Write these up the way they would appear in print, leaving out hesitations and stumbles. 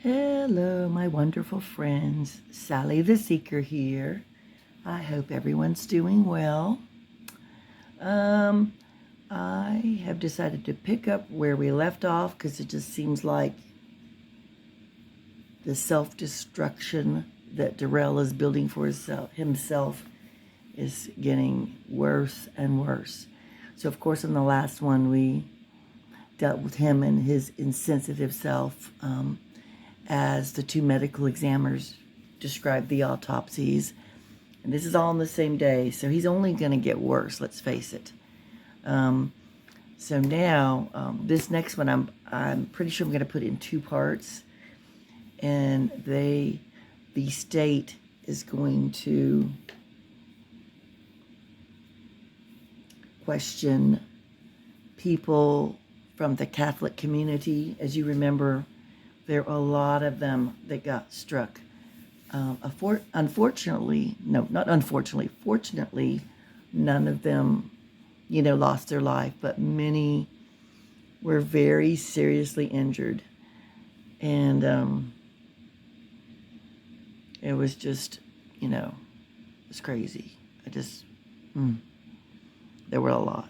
Hello, my wonderful friends. Sally the Seeker here. I hope everyone's doing well. I have decided to pick up where we left off because it just seems like the self-destruction that Darrell is building for himself is getting worse and worse. So, of course, in the last one, we dealt with him and his insensitive self as the two medical examiners described the autopsies. And this is all on the same day, so he's only going to get worse, let's face it. So now, this next one, I'm pretty sure I'm going to put in two parts. And the state is going to question people from the Catholic community. As you remember, there are a lot of them that got struck. Fortunately, none of them, lost their life, but many were very seriously injured. And it was just, it's crazy. There were a lot.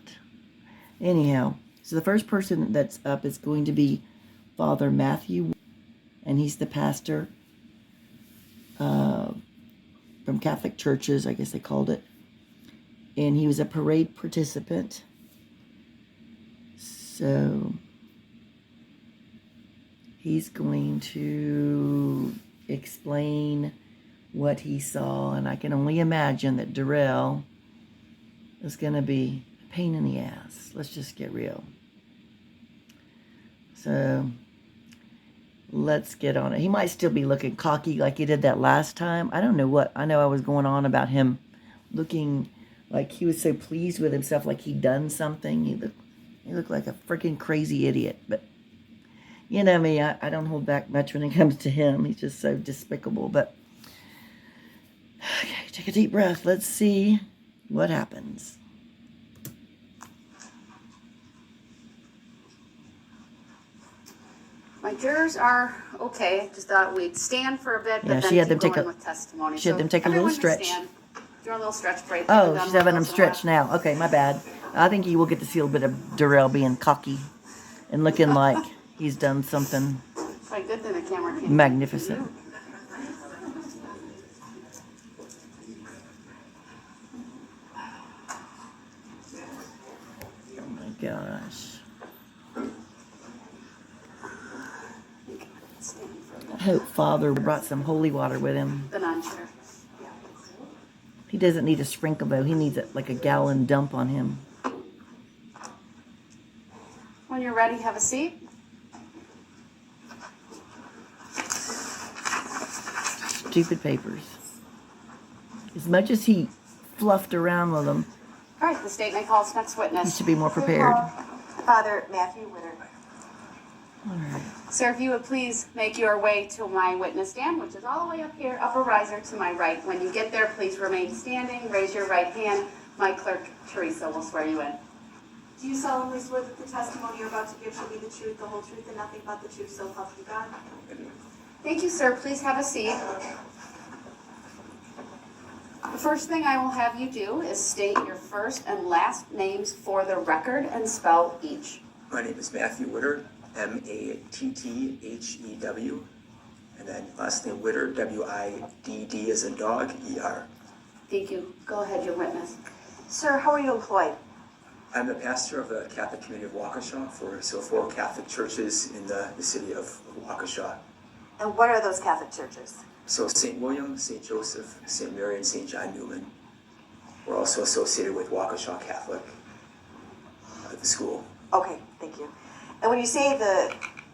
Anyhow, so the first person that's up is going to be Father Matthew, and he's the pastor from Catholic churches, I guess they called it. And he was a parade participant. So he's going to explain what he saw, and I can only imagine that Darrell is going to be a pain in the ass. Let's just get real. So let's get on it. He might still be looking cocky like he did that last time. I don't know what. I know I was going on about him looking like he was so pleased with himself, like he'd done something. He looked like a freaking crazy idiot. But you know me, I don't hold back much when it comes to him. He's just so despicable. But okay, take a deep breath. Let's see what happens. My jurors are okay. Just thought we'd stand for a bit, but Yeah, then keep going with testimony. She had them take a little stretch. Do a little stretch break. Oh, she's having them stretch now. Okay, my bad. I think you will get to see a little bit of Darrell being cocky and looking like he's done something Quite good that the camera came. Magnificent. Oh my gosh. I hope Father brought some holy water with him. Then I'm sure. He doesn't need a sprinkle though. He needs like a gallon dump on him. When you're ready, have a seat. Stupid papers. As much as he fluffed around with them, All right, the state may call its next witness. he should be more prepared. Father Matthew Widder. All right. Sir, if you would please make your way to my witness stand, which is all the way up here, upper riser to my right. When you get there, please remain standing. Raise your right hand. My clerk, Teresa, will swear you in. Do you solemnly swear that the testimony you're about to give shall be the truth, the whole truth, and nothing but the truth, so help you God? Thank you, sir. Please have a seat. The first thing I will have you do is state your first and last names for the record and spell each. My name is Matthew Widder, M-A-T-T-H-E-W, and then last name Widder, W-I-D-D as in dog, E-R. Thank you. Go ahead, your witness. Sir, how are you employed? I'm the pastor of the Catholic community of Waukesha for four Catholic churches in the city of Waukesha. And what are those Catholic churches? So St. William, St. Joseph, St. Mary, and St. John Newman. We're also associated with Waukesha Catholic, the school. Okay, thank you. And when you say the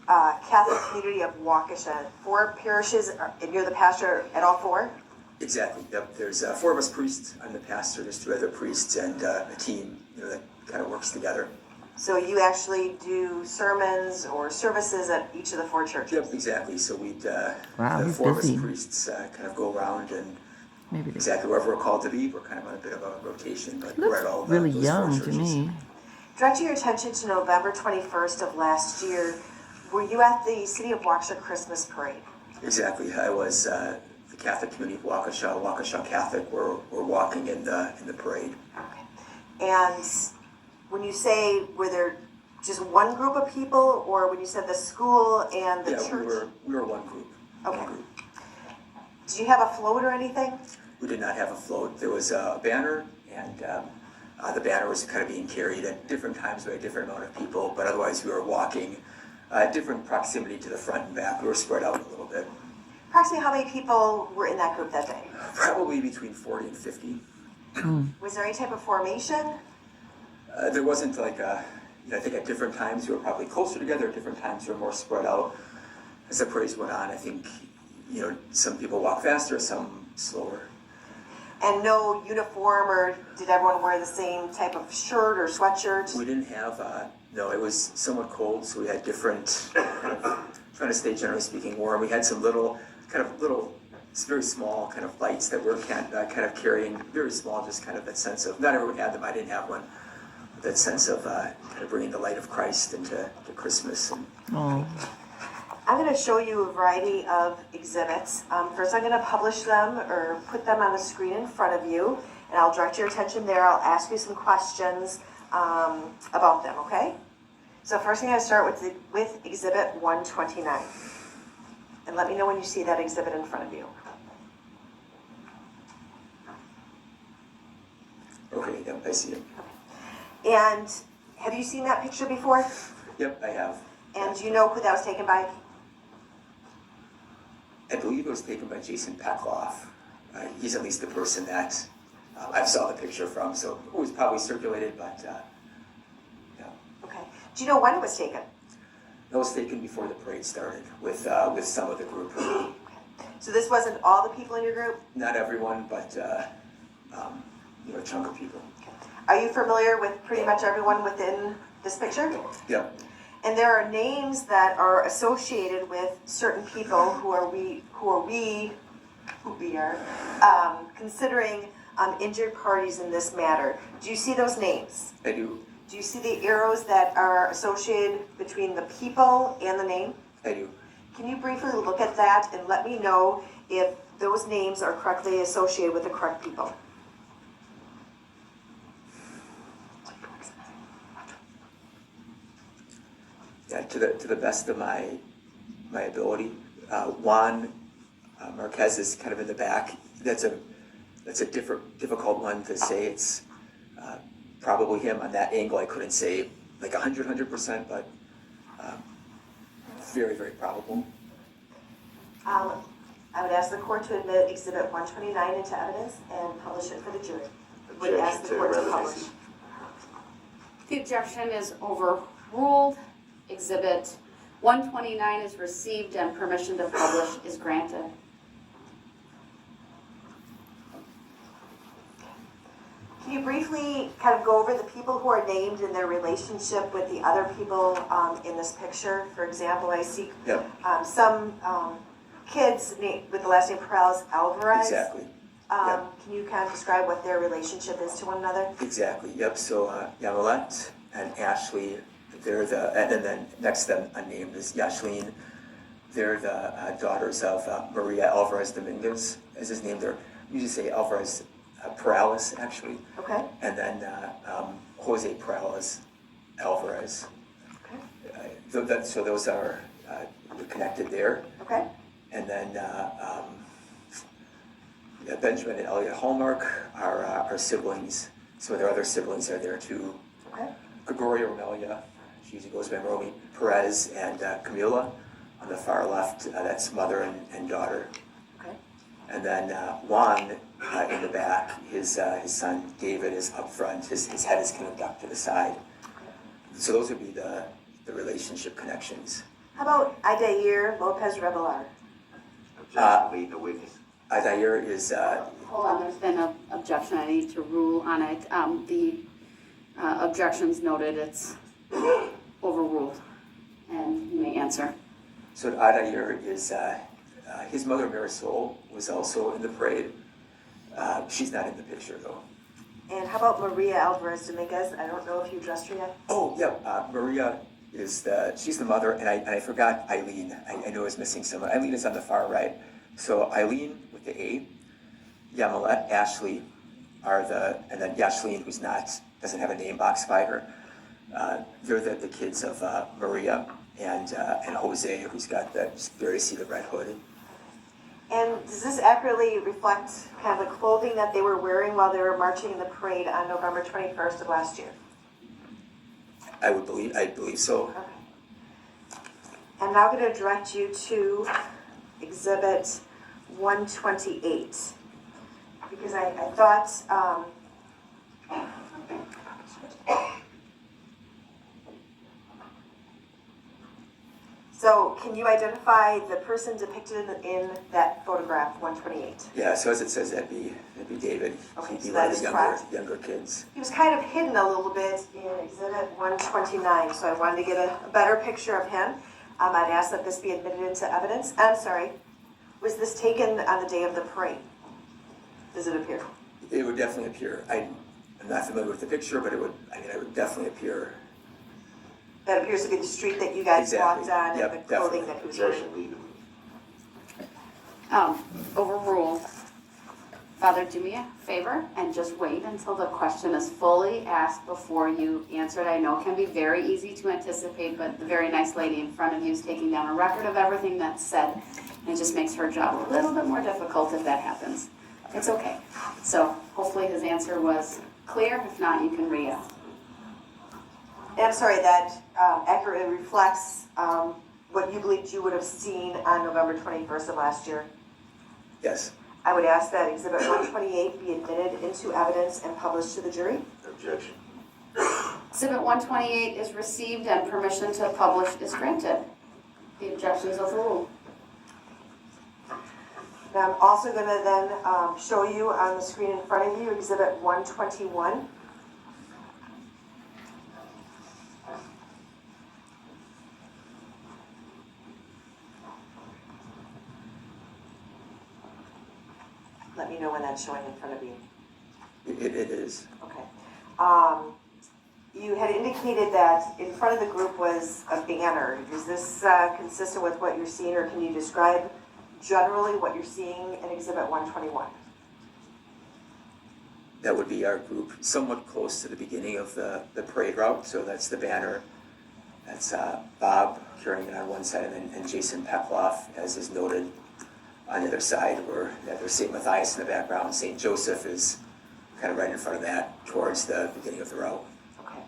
Catholic community of Waukesha, 4 parishes, and you're the pastor at all 4? Exactly, yep. There's 4 of us priests. I'm the pastor, there's 3 other priests, and a team that kind of works together. So you actually do sermons or services at each of the 4 churches? Yep, exactly. So we'd, the he's 4 of us busy. priests kind of go around and Maybe exactly wherever we're called to be. We're kind of on a bit of a rotation, but looks we're at all really those 4 young to churches. me. Direct your attention to November 21st of last year. Were you at the City of Waukesha Christmas Parade? Exactly. I was the Catholic community of Waukesha Catholic. Were walking in the parade. Okay. And when you say, were there just one group of people, or when you said the school and the church? We were one group. Okay. One group. Did you have a float or anything? We did not have a float. There was a banner, and the banner was kind of being carried at different times by a different amount of people, but otherwise we were walking different proximity to the front and back. We were spread out a little bit. Approximately how many people were in that group that day? Probably between 40 and 50. Was there any type of formation? There wasn't like a, I think at different times we were probably closer together, at different times we were more spread out. As the parades went on, I think, some people walk faster, some slower. And no uniform, or did everyone wear the same type of shirt or sweatshirt? We didn't have, no, it was somewhat cold, so we had different, trying to stay generally speaking warm. We had some little, very small kind of lights that were kind of carrying, very small, just kind of that sense of, not everyone had them, I didn't have one, but that sense of kind of bringing the light of Christ into Christmas. And, Oh. I'm going to show you a variety of exhibits. First, I'm going to publish them or put them on the screen in front of you, and I'll direct your attention there. I'll ask you some questions about them, okay? So first, I'm going to start with Exhibit 129. And let me know when you see that exhibit in front of you. okay, yep, I see it. And have you seen that picture before? Yep, I have. And do you know who that was taken by? I believe it was taken by Jason Pekloff. He's at least the person that I saw the picture from, so it was probably circulated, but yeah. Okay. Do you know when it was taken? That was taken before the parade started with some of the group. So this wasn't all the people in your group? Not everyone, but a chunk of people. Are you familiar with pretty much everyone within this picture? Yep. And there are names that are associated with certain people who we are considering injured parties in this matter. Do you see those names? I do. Do you see the arrows that are associated between the people and the name? I do. Can you briefly look at that and let me know if those names are correctly associated with the correct people? Yeah, to the best of my ability. Juan Marquez is kind of in the back. That's a difficult one to say. It's probably him on that angle. I couldn't say like 100%, but very, very probable. I would ask the court to admit Exhibit 129 into evidence and publish it for the jury. Would ask the court to publish. The objection is overruled. Exhibit 129 is received and permission to publish is granted. Can you briefly kind of go over the people who are named and their relationship with the other people in this picture? For example, I see some kids with the last name Perales Alvarez. Exactly. Can you kind of describe what their relationship is to one another? Exactly. Yep. So Yamilet and Ashley, and then next to them unnamed is Yashleen. They're the daughters of Maria Alvarez Dominguez, as his name. They're usually say Alvarez Perales, actually. Okay. And then Jose Perales Alvarez. Okay. So those are connected there. Okay. And then Benjamin and Elliot Hallmark are siblings. So their other siblings are there too. Okay. Gregoria Romelia, she usually goes by Romy Perez, and Camila on the far left, that's mother and daughter. Okay. And then Juan in the back, his son David is up front, his head is kind of ducked to the side. So those would be the relationship connections. How about Adair Lopez Revelar? Objection, lead the witness. Adair is, Hold on, there's been an objection. I need to rule on it. The objection's noted. It's overruled. And you may answer. so Adair is, his mother Marisol was also in the parade. She's not in the picture though. And how about Maria Alvarez Dominguez? I don't know if you addressed her yet. Oh, yeah, Maria she's the mother, and I forgot Eileen. I knew I was missing someone. Eileen is on the far right. So Eileen with the A, Yamilet, Ashley and then Yashleen, who's doesn't have a name box by her. They're the kids of Maria and Jose, who's got the very seated red hood. And does this accurately reflect kind of the clothing that they were wearing while they were marching in the parade on November 21st of last year? I believe so. Okay. I'm now going to direct you to Exhibit 128, because I thought, so can you identify the person depicted in that photograph, 128? Yeah, so as it says, that'd be David. Okay, He'd be so one that of is the correct. younger kids. He was kind of hidden a little bit in Exhibit 129, so I wanted to get a better picture of him. I'd ask that this be admitted into evidence. I'm sorry, was this taken on the day of the parade? Does it appear? It would definitely appear. I'm not familiar with the picture, but it would definitely appear. That appears to be the street that you guys Exactly. walked on, Yep, and the clothing definitely. that he was wearing. Objection, legally. Overruled. Father, do me a favor and just wait until the question is fully asked before you answer it. I know it can be very easy to anticipate, but the very nice lady in front of you is taking down a record of everything that's said, and it just makes her job a little bit more difficult if that happens. It's okay. So hopefully his answer was clear. If not, you can re-ask. And I'm sorry, that accurately reflects what you believed you would have seen on November 21st of last year. Yes. I would ask that Exhibit 128 be admitted into evidence and published to the jury. Objection. Exhibit 128 is received and permission to publish is granted. The objection is overruled. Now I'm also going to then show you on the screen in front of you Exhibit 121. Let me know when that's showing in front of you. It is. Okay. You had indicated that in front of the group was a banner. Is this consistent with what you're seeing, or can you describe generally what you're seeing in Exhibit 121? That would be our group, somewhat close to the beginning of the parade route. So that's the banner. That's Bob carrying it on one side, and Jason Pekloff, as is noted, on the other side, where there's St. Matthias in the background. St. Joseph is kind of right in front of that, towards the beginning of the route. Okay.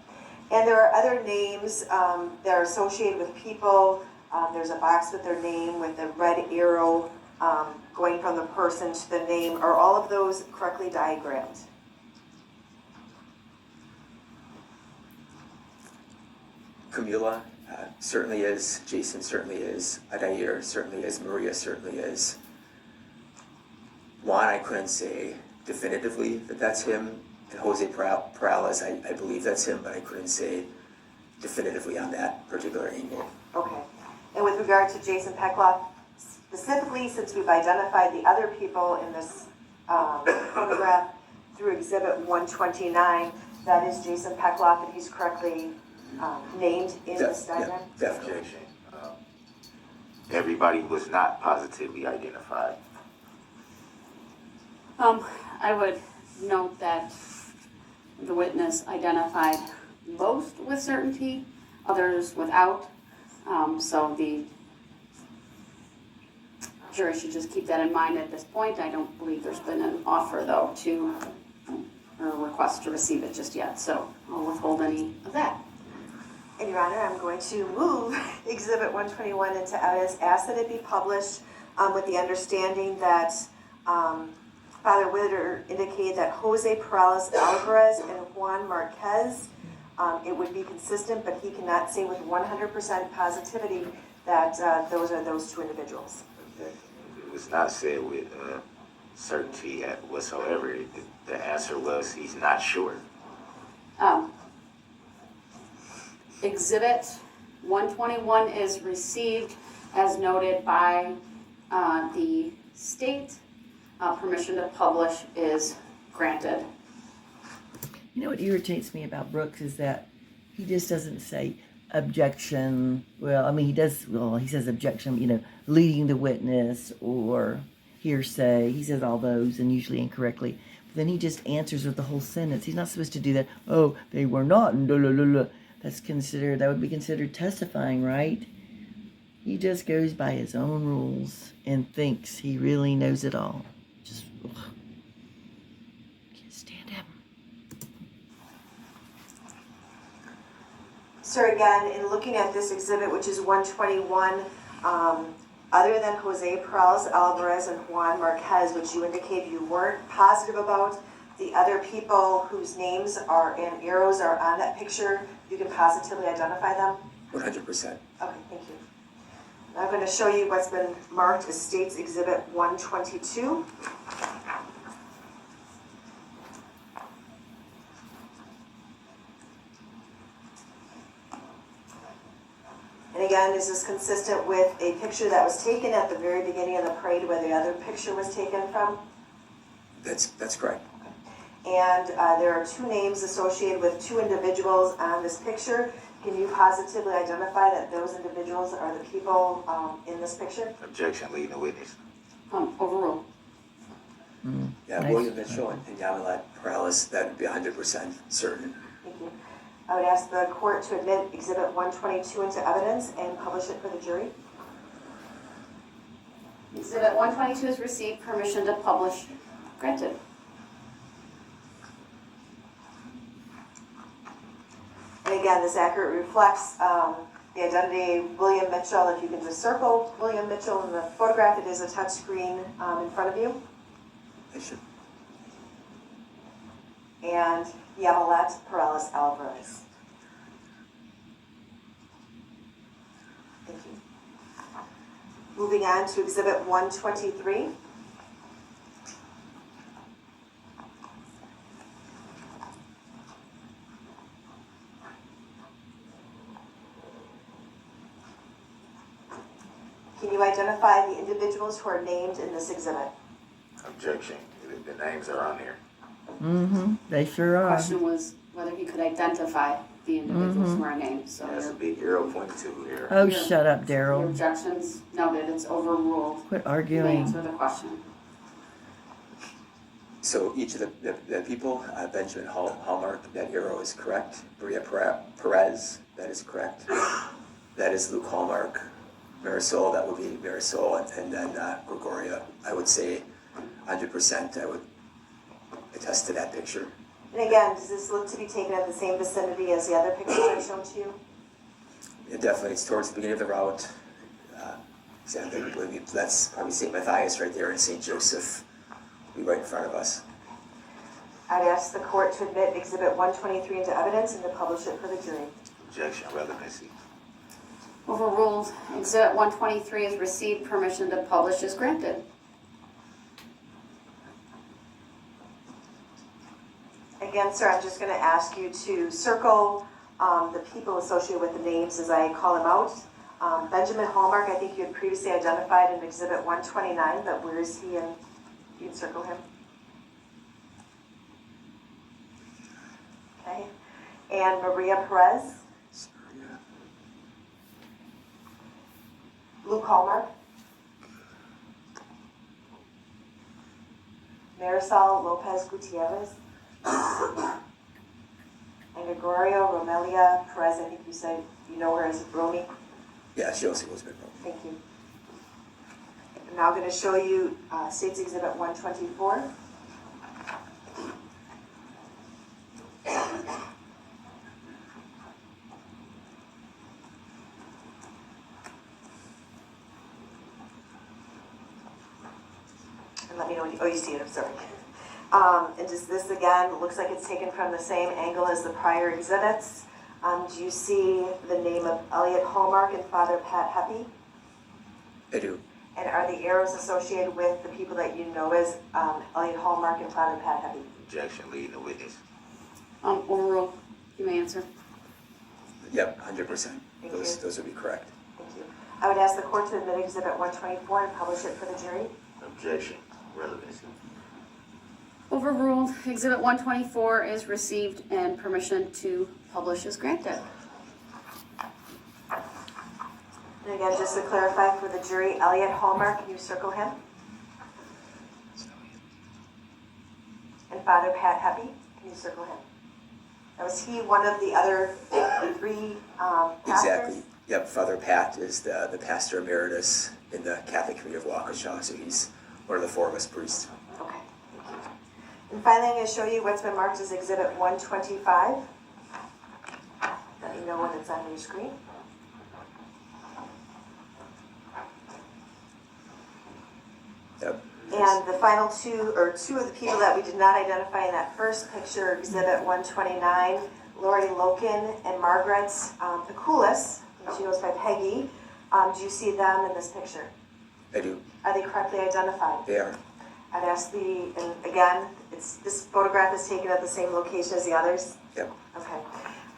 And there are other names that are associated with people. There's a box with their name with a red arrow going from the person to the name. Are all of those correctly diagrammed? Camila certainly is. Jason certainly is. Adair certainly is. Maria certainly is. Juan, I couldn't say definitively that that's him. And Jose Perales, I believe that's him, but I couldn't say definitively on that particular angle. Okay. And with regard to Jason Pekloff, specifically, since we've identified the other people in this photograph through Exhibit 129, that is Jason Pekloff, and he's correctly named in this diagram? Yeah, definitely. Objection. Everybody was not positively identified. I would note that the witness identified most with certainty, others without. So the jury should just keep that in mind at this point. I don't believe there's been an offer, though, or a request to receive it just yet. So I'll withhold any of that. And Your Honor, I'm going to move Exhibit 121 into evidence, ask that it be published with the understanding that Father Widder indicated that Jose Perales Alvarez and Juan Marquez, it would be consistent, but he cannot say with 100% positivity that those are those two individuals. It was not said with certainty whatsoever. The answer was he's not sure. Exhibit 121 is received as noted by the state. Permission to publish is granted. You know what irritates me about Brooks is that he just doesn't say objection. Well, I mean, he does, well, he says objection, leading the witness or hearsay. He says all those and usually incorrectly. But then he just answers with the whole sentence. He's not supposed to do that. Oh, they were not. That would be considered testifying, right? He just goes by his own rules and thinks he really knows it all. Just, ugh. Can't stand him. Sir, again, in looking at this exhibit, which is 121, other than Jose Perales Alvarez and Juan Marquez, which you indicated you weren't positive about, the other people whose names are and arrows are on that picture, you can positively identify them? 100%. Okay, thank you. I'm going to show you what's been marked as State's Exhibit 122. And again, is this consistent with a picture that was taken at the very beginning of the parade where the other picture was taken from? That's correct. And there are two names associated with two individuals on this picture. Can you positively identify that those individuals are the people in this picture? Objection, leading the witness. Overruled. Yeah, Nice. William Mitchell and Yamilet Perales, that would be 100% certain. Thank you. I would ask the court to admit Exhibit 122 into evidence and publish it for the jury. Exhibit 122 has received permission to publish. Granted. And again, this accurately reflects the identity of William Mitchell. If you can just circle William Mitchell in the photograph, it is a touch screen in front of you. They should. And Yamilet Perales Alvarez. Thank you. Moving on to Exhibit 123. Can you identify the individuals who are named in this exhibit? Objection, the names are on here. Mm-hmm. They sure The are. question was whether he could identify the individuals who are named. So That's a your, big arrow pointing to here. Oh, Yeah. shut up, your Darrell. objections noted. It's overruled. Quit You arguing. answer the question. So each of the people, Benjamin Hallmark, that arrow is correct. Maria Perez, that is correct. That is Luke Hallmark. Marisol, that would be Marisol. And then Gregoria, I would say 100%. I would attest to that picture. And again, does this look to be taken at the same vicinity as the other pictures I've shown to you? Yeah, definitely, it's towards the beginning of the route. Exactly, I believe that's probably St. Matthias right there, and St. Joseph will be right in front of us. I'd ask the court to admit Exhibit 123 into evidence and to publish it for the jury. Objection, relevancy. Overruled. Exhibit 123 has received permission to publish as granted. Again, sir, I'm just going to ask you to circle the people associated with the names as I call them out. Benjamin Hallmark, I think you had previously identified in Exhibit 129, but where is he? And you can circle him. Okay. And Maria Perez. Luke Hallmark. Marisol Lopez Gutierrez. And Gregorio Romelia Perez, I think you said you know her as Romy. Yeah, she also goes with me. Thank you. I'm now going to show you State's Exhibit 124. And let me know when you see it, I'm sorry. And just this again, looks like it's taken from the same angle as the prior exhibits. Do you see the name of Elliot Hallmark and Father Pat Heppy? I do. And are the arrows associated with the people that you know as Elliot Hallmark and Father Pat Heppy? Objection, leading the witness. Overruled. You may answer. Yep, 100%. Thank Those would be correct. Thank you. I would ask the court to admit Exhibit 124 and publish it for the jury. Objection, relevancy. Overruled. Exhibit 124 is received and permission to publish is granted. And again, just to clarify for the jury, Elliot Hallmark, can you circle him? And Father Pat Heppy, can you circle him? Now, was he one of the other three pastors? Exactly. Yep, Father Pat is the pastor emeritus in the Catholic community of Waukesha, so he's one of the four of us priests. Okay, thank you. And finally, I'm going to show you what's been marked as Exhibit 125. Let me know when it's on your screen. Yep. And the final two of the people that we did not identify in that first picture, Exhibit 129, Lori Loken and Margaret Pekulis, and she goes by Peggy. Do you see them in this picture? I do. Are they correctly identified? They are. I'd ask and again, this photograph is taken at the same location as the others? Yep. Okay.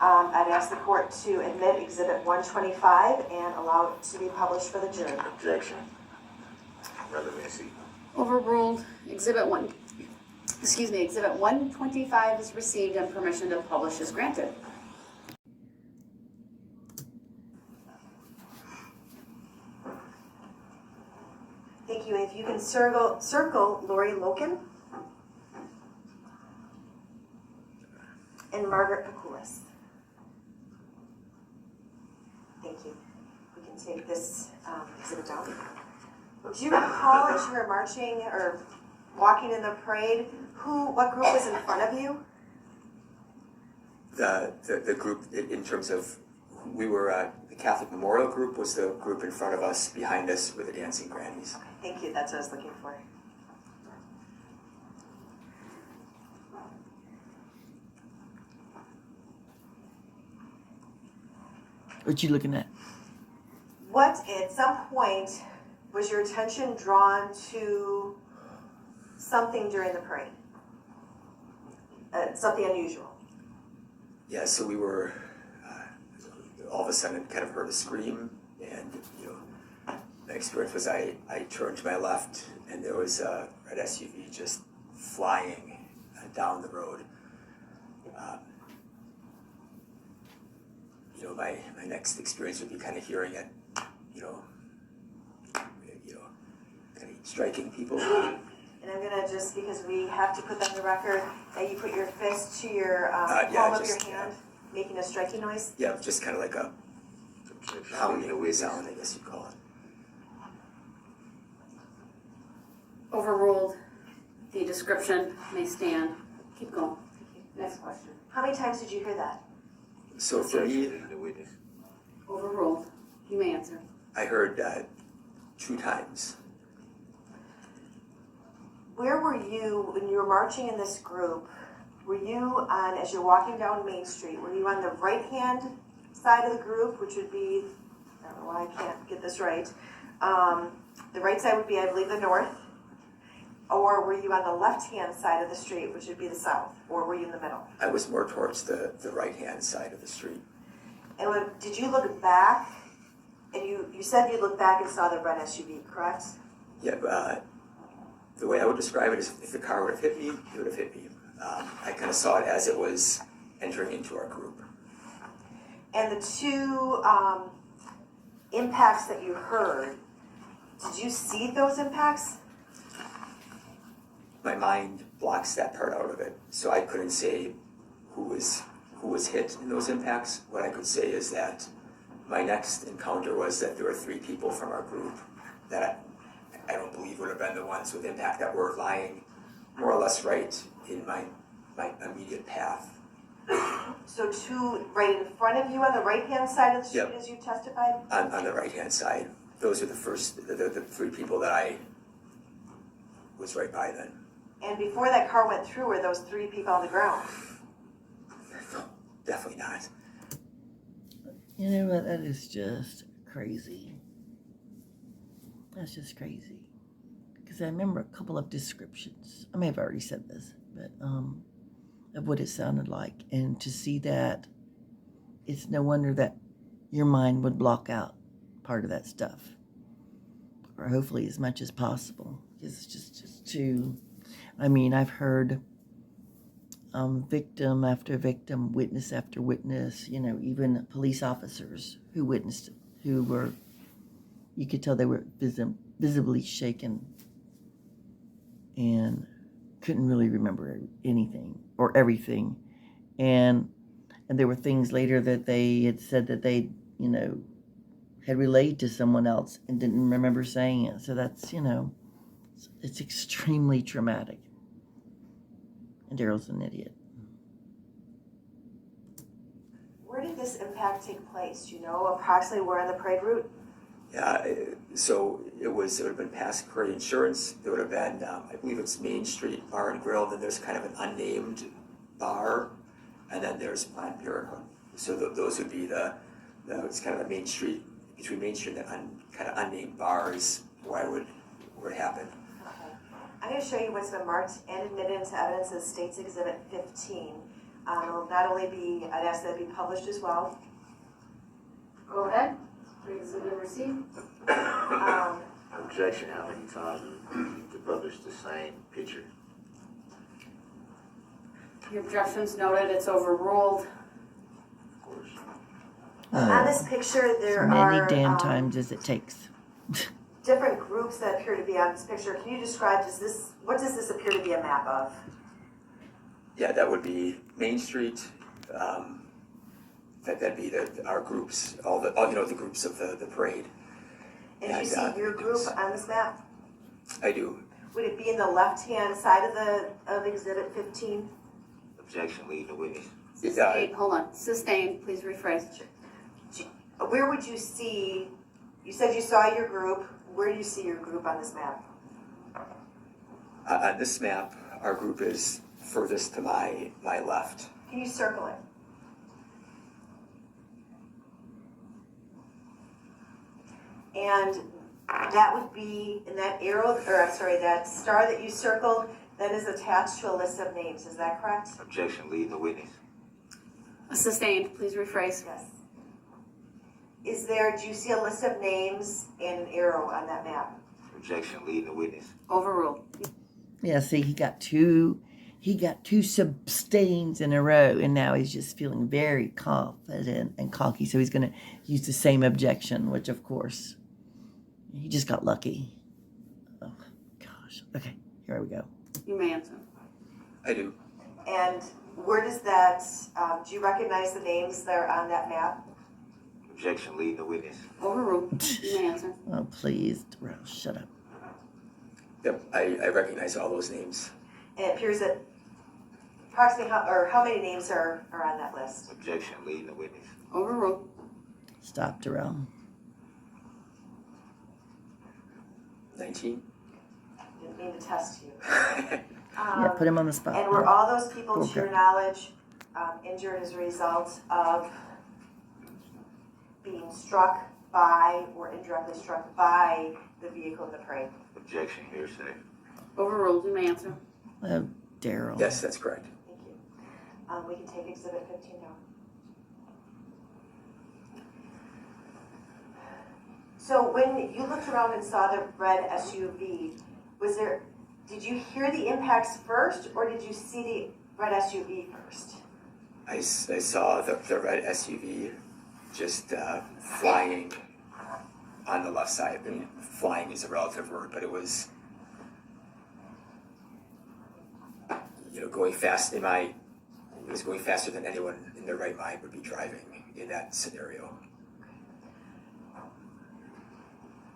I'd ask the court to admit Exhibit 125 and allow it to be published for the jury. Objection. Relevancy. Overruled. Exhibit 125 is received and permission to publish is granted. Thank you. If you can circle Lori Loken and Margaret Pekulis. Thank you. We can take this exhibit down. Do you recall as you were marching or walking in the parade, what group was in front of you? The group, in terms of, we were, the Catholic Memorial Group was the group in front of us. Behind us were the Dancing Grannies. Okay, thank you. That's what I was looking for. What you looking at? What, at some point, was your attention drawn to something during the parade? Something unusual? Yeah, so we were, all of a sudden kind of heard a scream, and, my experience was I turned to my left, and there was a red SUV just flying down the road. My next experience would be kind of hearing it, kind of striking people. And I'm gonna just, because we have to put that on the record, that you put your fist to your palm of your hand, making a striking noise? Yeah, just kind of like a pounding away sound, I guess you'd call it. Overruled. The description may stand. Keep going. Next question. How many times did you hear that? So for me, The witness. Overruled. You may answer. I heard 2 times. Where were you when you were marching in this group? Were you on, as you're walking down Main Street, were you on the right-hand side of the group, which would be, I don't know why I can't get this right. The right side would be, I believe, the north. Or were you on the left-hand side of the street, which would be the south? Or were you in the middle? I was more towards the right-hand side of the street. And did you look back? And you said you looked back and saw the red SUV, correct? Yeah, the way I would describe it is if the car would have hit me, it would have hit me. I kind of saw it as it was entering into our group. And the 2 impacts that you heard, did you see those impacts? My mind blocks that part out of it, so I couldn't say who was hit in those impacts. What I could say is that my next encounter was that there were 3 people from our group that I don't believe would have been the ones with impact that were lying more or less right in my immediate path. So 2 right in front of you on the right-hand side of the street, Yep. as you testified? On the right-hand side. Those are the 3 people that I was right by then. And before that car went through, were those 3 people on the ground? Definitely not. You know what? That is just crazy. That's just crazy. Because I remember a couple of descriptions. I may have already said this, but of what it sounded like. And to see that, it's no wonder that your mind would block out part of that stuff. Or hopefully as much as possible. Because it's just too... I mean, I've heard victim after victim, witness after witness, even police officers who witnessed, who were You could tell they were visibly shaken and couldn't really remember anything or everything. And there were things later that they had said that they, had relayed to someone else and didn't remember saying it. So that's, it's extremely traumatic. And Darrell's an idiot. Where did this impact take place? Do you know approximately where on the parade route? Yeah, so it would have been past Parade Insurance. There would have been, I believe it's Main Street Bar and Grill. Then there's kind of an unnamed bar, and then there's Planned Parenthood. So those would be it's kind of a Main Street, between Main Street and kind of unnamed bars where it happened. Okay. I'm going to show you what's been marked and admitted into evidence as State's Exhibit 15. It'll not only be, I'd ask that it be published as well. Go ahead. Exhibit received. Objection, how many times to publish the same picture? Your objection's noted, it's overruled. Of course. On this picture, there As many are damn times as it takes. different groups that appear to be on this picture. Can you describe, what does this appear to be a map of? Yeah, that would be Main Street. That'd be our groups, all the groups of the parade. And do you see your group on this map? I do. Would it be in the left-hand side of Exhibit 15? Objection, lead the witness. Sustained, hold on. Sustained, please rephrase. Where would you see, you said you saw your group, where do you see your group on this map? On this map, our group is furthest to my left. Can you circle it? And that would be in that arrow, that star that you circled, that is attached to a list of names, is that correct? Objection, lead the witness. Sustained, please rephrase. Yes. Do you see a list of names and an arrow on that map? Objection, lead the witness. Overruled. Yeah, see, he got two sustains in a row, and now he's just feeling very confident and cocky. So he's going to use the same objection, which of course, he just got lucky. Oh gosh. Okay, here we go. You may answer. I do. And where does that, do you recognize the names that are on that map? Objection, lead the witness. Overruled. You may answer. Oh, please, Darrell, shut up. Yep, I recognize all those names. And it appears that approximately how many names are on that list? Objection, lead the witness. Overruled. Stop, Darrell. 19. Didn't mean to test you. Yeah, put him on the spot. And were all those people, to Okay. your knowledge, injured as a result of being struck by or indirectly struck by the vehicle in the parade? Objection, hearsay. Overruled. You may answer. Oh, Darrell. Yes, that's correct. Thank you. We can take Exhibit 15 now. So when you looked around and saw the red SUV, did you hear the impacts first, or did you see the red SUV first? I saw the red SUV just flying on the left side. I mean, flying is a relative word, but it was, going fast. It was going faster than anyone in their right mind would be driving in that scenario.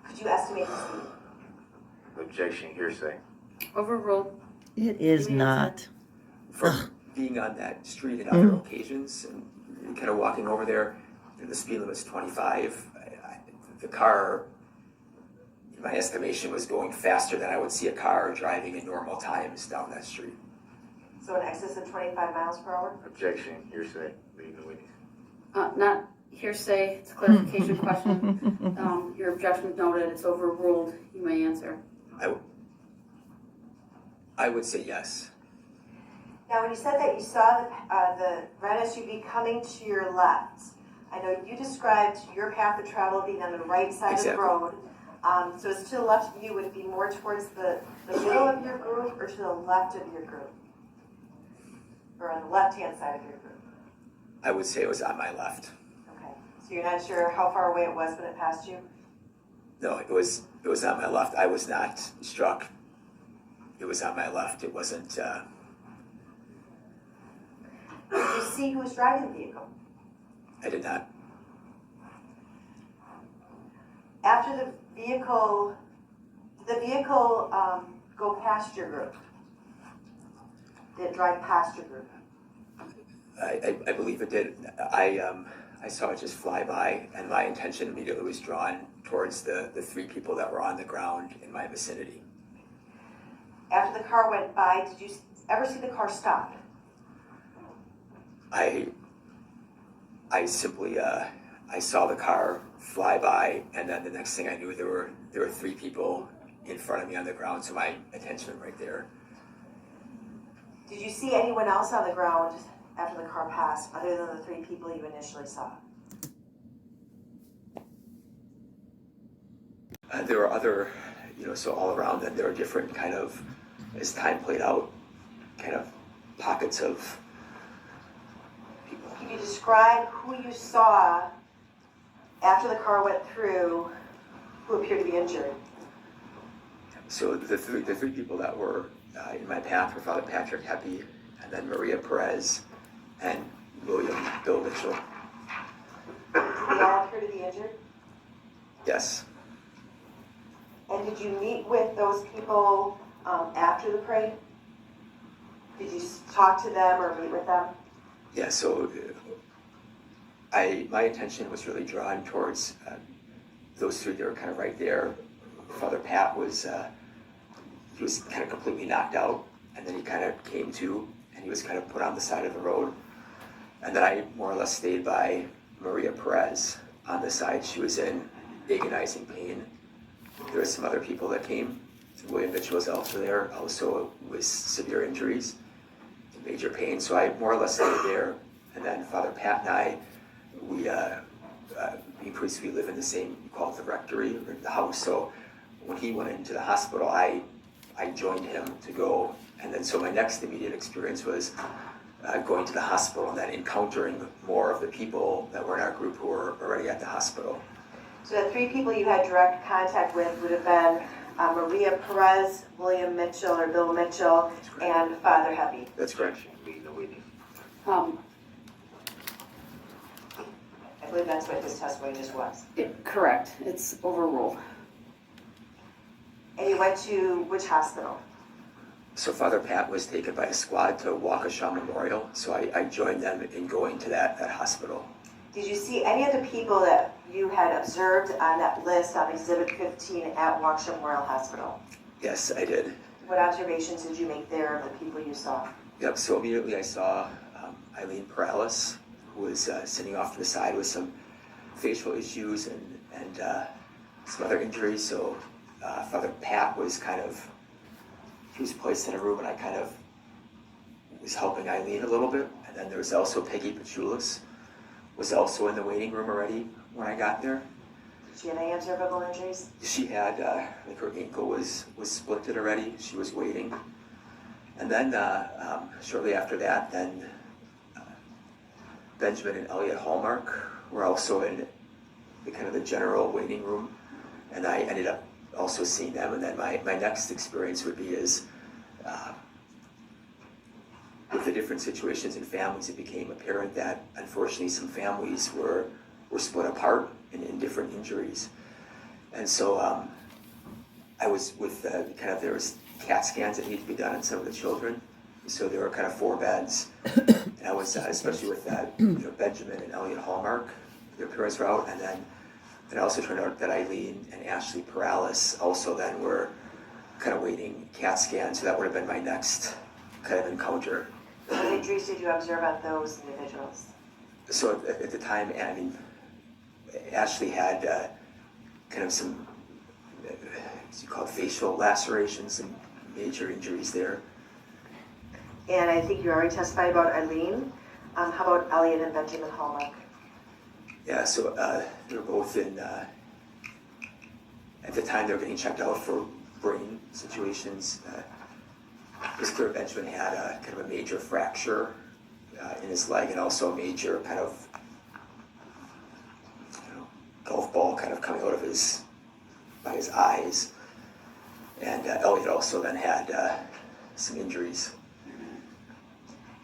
Could you estimate the speed? Objection, hearsay. Overruled. It is not. From being on that street on other occasions and kind of walking over there, the speed limit's 25. The car, in my estimation, was going faster than I would see a car driving in normal times down that street. So in excess of 25 miles per hour? Objection, hearsay. Lead the witness. Not hearsay. It's a clarification question. Your objection is noted. It's overruled. You may answer. I would say yes. Now, when you said that you saw the red SUV coming to your left, I know you described your path of travel being on the right side Exactly. of the road. So as to the left of you, would it be more towards the middle of your group or to the left of your group? Or on the left-hand side of your group? I would say it was on my left. Okay. So you're not sure how far away it was when it passed you? No, it was on my left. I was not struck. It was on my left. It wasn't. Did you see who was driving the vehicle? I did not. After the vehicle, did the vehicle go past your group? Did it drive past your group? I believe it did. I saw it just fly by, and my attention immediately was drawn towards the three people that were on the ground in my vicinity. After the car went by, did you ever see the car stop? I simply I saw the car fly by, and then the next thing I knew, there were three people in front of me on the ground, so my attention went right there. Did you see anyone else on the ground after the car passed, other than the three people you initially saw? There were other, so all around them, there were different kind of, as time played out, kind of pockets of people. Can you describe who you saw after the car went through who appeared to be injured? So the three people that were in my path were Father Patrick Heppy, and then Maria Perez, and Bill Mitchell. They all appear to be injured? Yes. And did you meet with those people after the parade? Did you talk to them or meet with them? Yeah, so my attention was really drawn towards those three that were kind of right there. Father Pat was, he was kind of completely knocked out, and then he kind of came to, and he was kind of put on the side of the road. And then I more or less stayed by Maria Perez on the side. She was in agonizing pain. There were some other people that came. William Mitchell was also there, also with severe injuries, major pain. So I more or less stayed there. And then Father Pat and I, we priests, we live in the same, we call it the rectory, or the house. So when he went into the hospital, I joined him to go. And then so my next immediate experience was going to the hospital and then encountering more of the people that were in our group who were already at the hospital. So the three people you had direct contact with would have been Maria Perez, William Mitchell or Bill Mitchell, and Father Heppy. That's correct. Being the witness. I believe that's what his testimony just was. Correct, it's overruled. And you went to which hospital? So Father Pat was taken by a squad to Waukesha Memorial, so I joined them in going to that hospital. Did you see any of the people that you had observed on that list on Exhibit 15 at Waukesha Memorial Hospital? Yes, I did. What observations did you make there of the people you saw? Yep, so immediately I saw Eileen Perales, who was sitting off to the side with some facial issues and some other injuries. So Father Pat was he was placed in a room, and I kind of was helping Eileen a little bit. And then there was also Peggy Pachulis, was also in the waiting room already when I got there. Did she have any observable injuries? She had, her ankle was splinted already. She was waiting. And then shortly after that, then Benjamin and Elliot Hallmark were also in the general waiting room. And I ended up also seeing them. And then my next experience would be with the different situations in families, it became apparent that unfortunately some families were split apart in different injuries. And so I was with there was CAT scans that needed to be done on some of the children. So there were 4 beds. And I was, especially with Benjamin and Elliot Hallmark, their parents were out. And then it also turned out that Eileen and Ashley Perales also then were waiting CAT scans. So that would have been my next encounter. What injuries did you observe on those individuals? So at the time, Ashley had some, you call it facial lacerations and major injuries there. And I think you already testified about Eileen. How about Elliot and Benjamin Hallmark? Yeah, so they were both in, at the time they were getting checked out for brain situations. Mr. Benjamin had a major fracture in his leg, and also a major golf ball coming out of his by his eyes. And Elliot also then had some injuries.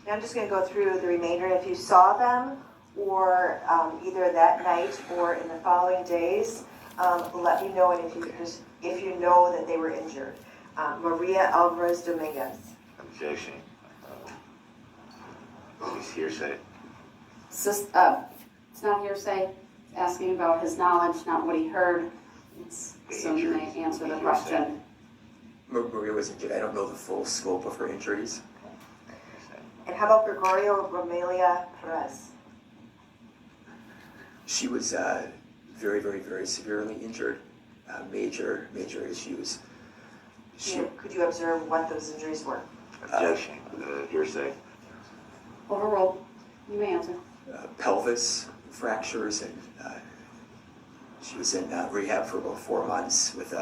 Now I'm just gonna go through the remainder. If you saw them, or either that night or in the following days, let me know, and if you know that they were injured. Maria Alvarez Dominguez. Objection. It's hearsay. It's not hearsay, asking about his knowledge, not what he heard. So you may answer the question. Maria was injured. I don't know the full scope of her injuries. And how about Gregorio Romelia Perez? She was very, very, very severely injured. Major issues. Could you observe what those injuries were? Objection. Hearsay. Overruled. You may answer. Pelvis fractures, and she was in rehab for about 4 months with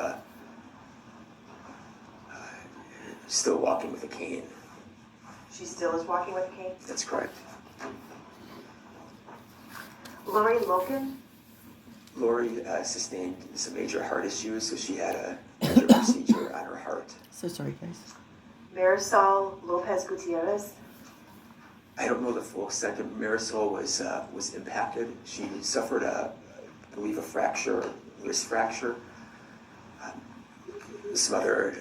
still walking with a cane. She still is walking with a cane? That's correct. Lori Loken? Lori sustained some major heart issues, so she had a major procedure on her heart. So sorry, guys. Marisol Lopez Gutierrez? I don't know the full extent. Marisol was impacted. She suffered I believe a fracture, wrist fracture. Some other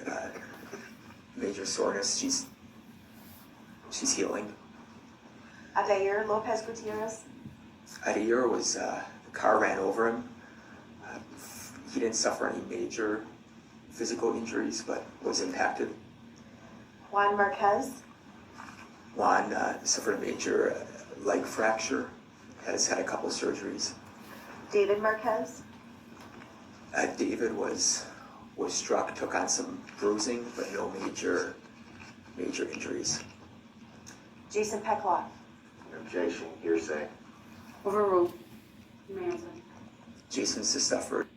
major soreness. She's healing. Adair Lopez Gutierrez? Adair was the car ran over him. He didn't suffer any major physical injuries, but was impacted. Juan Marquez? Juan suffered a major leg fracture, has had a couple surgeries. David Marquez? David was struck, took on some bruising, but no major injuries. Jason Peckloff? Objection. Hearsay. Overruled. You may answer. Jason suffered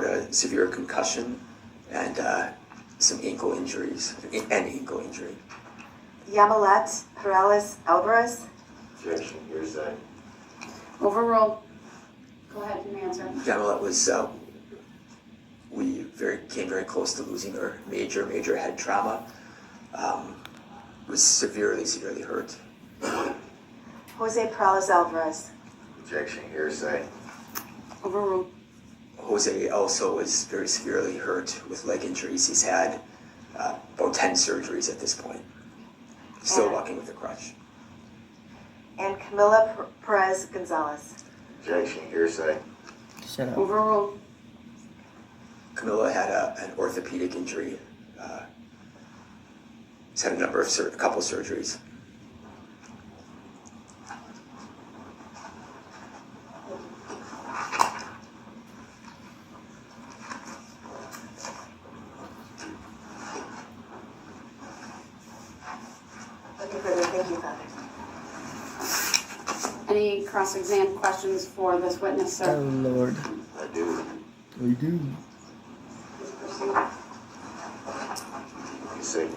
a severe concussion and some ankle injuries, an ankle injury. Yamilet Perales Alvarez? Objection. Hearsay. Overruled. Go ahead, you may answer. Yamilet was, came very close to losing her major head trauma. Was severely hurt. Jose Perales Alvarez? Objection. Hearsay. Overruled. Jose also was very severely hurt with leg injuries. He's had about 10 surgeries at this point. Still walking with a crutch. And Camila Perez Gonzalez? Objection. Hearsay. Shut up. Overruled. Camilla had an orthopedic injury. He's had a couple surgeries. Thank you, Father. Any cross-exam questions for this witness, sir? Oh, Lord. I do. We do. You say.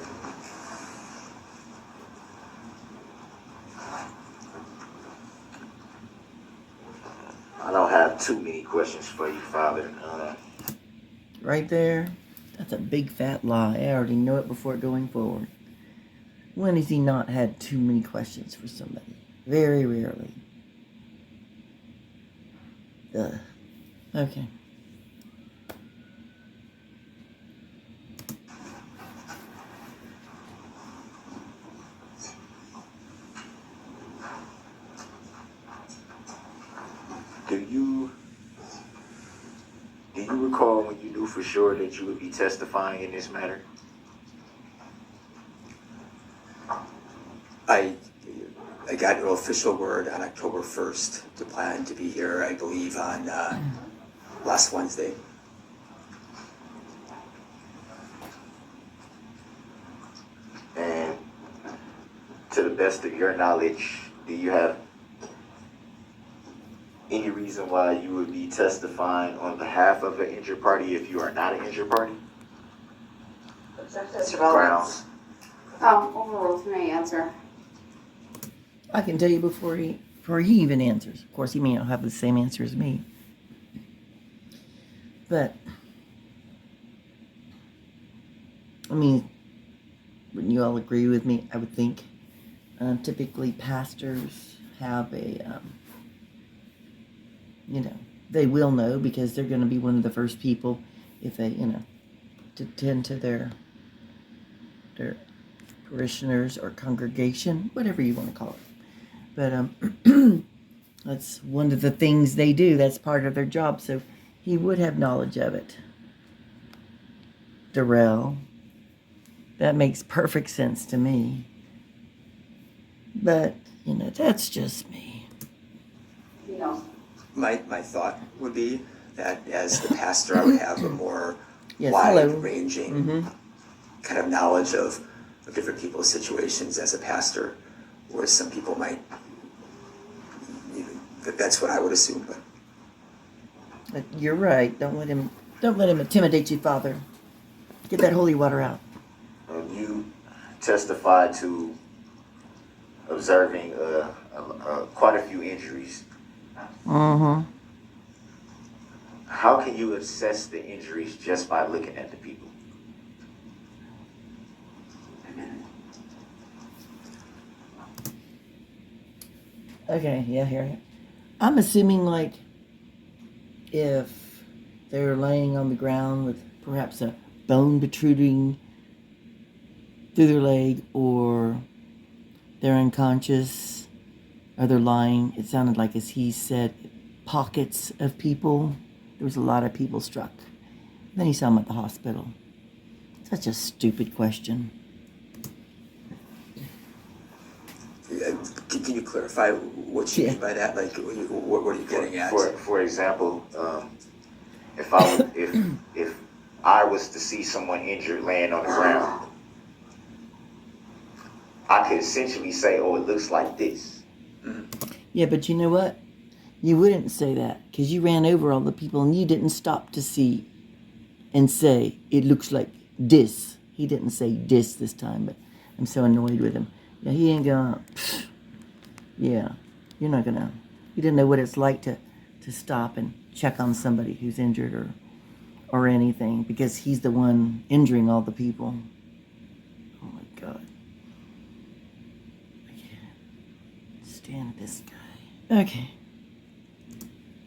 I don't have too many questions for you, Father. Right there. That's a big fat lie. I already know it before going forward. When has he not had too many questions for somebody? Very rarely. Ugh. Okay. Do you recall when you knew for sure that you would be testifying in this matter? I got an official word on October 1st to plan to be here, I believe, on last Wednesday. And to the best of your knowledge, do you have any reason why you would be testifying on behalf of an injured party if you are not an injured party? Mr. Bell? Grounds. Overruled. You may answer. I can tell you before he even answers. Of course, he may not have the same answer as me. But, I mean, wouldn't you all agree with me? I would think typically pastors have a, they will know because they're going to be one of the first people if they, to tend to their parishioners or congregation, whatever you want to call it. But that's one of the things they do. That's part of their job. So he would have knowledge of it. Darrell. That makes perfect sense to me. But, that's just me. My thought would be that as the pastor, I would have a more Yes, wide-ranging kind of knowledge of different people's situations as a pastor, whereas some people might. That's what I would assume. But you're right. Don't let him intimidate you, Father. Get that holy water out. You testified to observing quite a few injuries. Mm-hmm. How can you assess the injuries just by looking at the people? Okay, yeah, here. I'm assuming, like, if they're laying on the ground with perhaps a bone protruding through their leg, or they're unconscious, or they're lying, it sounded like, as he said, pockets of people. There was a lot of people struck. Then he saw them at the hospital. Such a stupid question. Can you clarify what you mean by that? Like, what are you getting at? For example, if I was to see someone injured laying on the ground, I could essentially say, "Oh, it looks like this." Yeah, but you know what? You wouldn't say that because you ran over all the people and you didn't stop to see and say, it looks like this. He didn't say this time, but I'm so annoyed with him. Yeah, he ain't gonna, yeah, you're not gonna, you didn't know what it's like to stop and check on somebody who's injured or anything because he's the one injuring all the people. Oh my God. I can't stand this guy. Okay.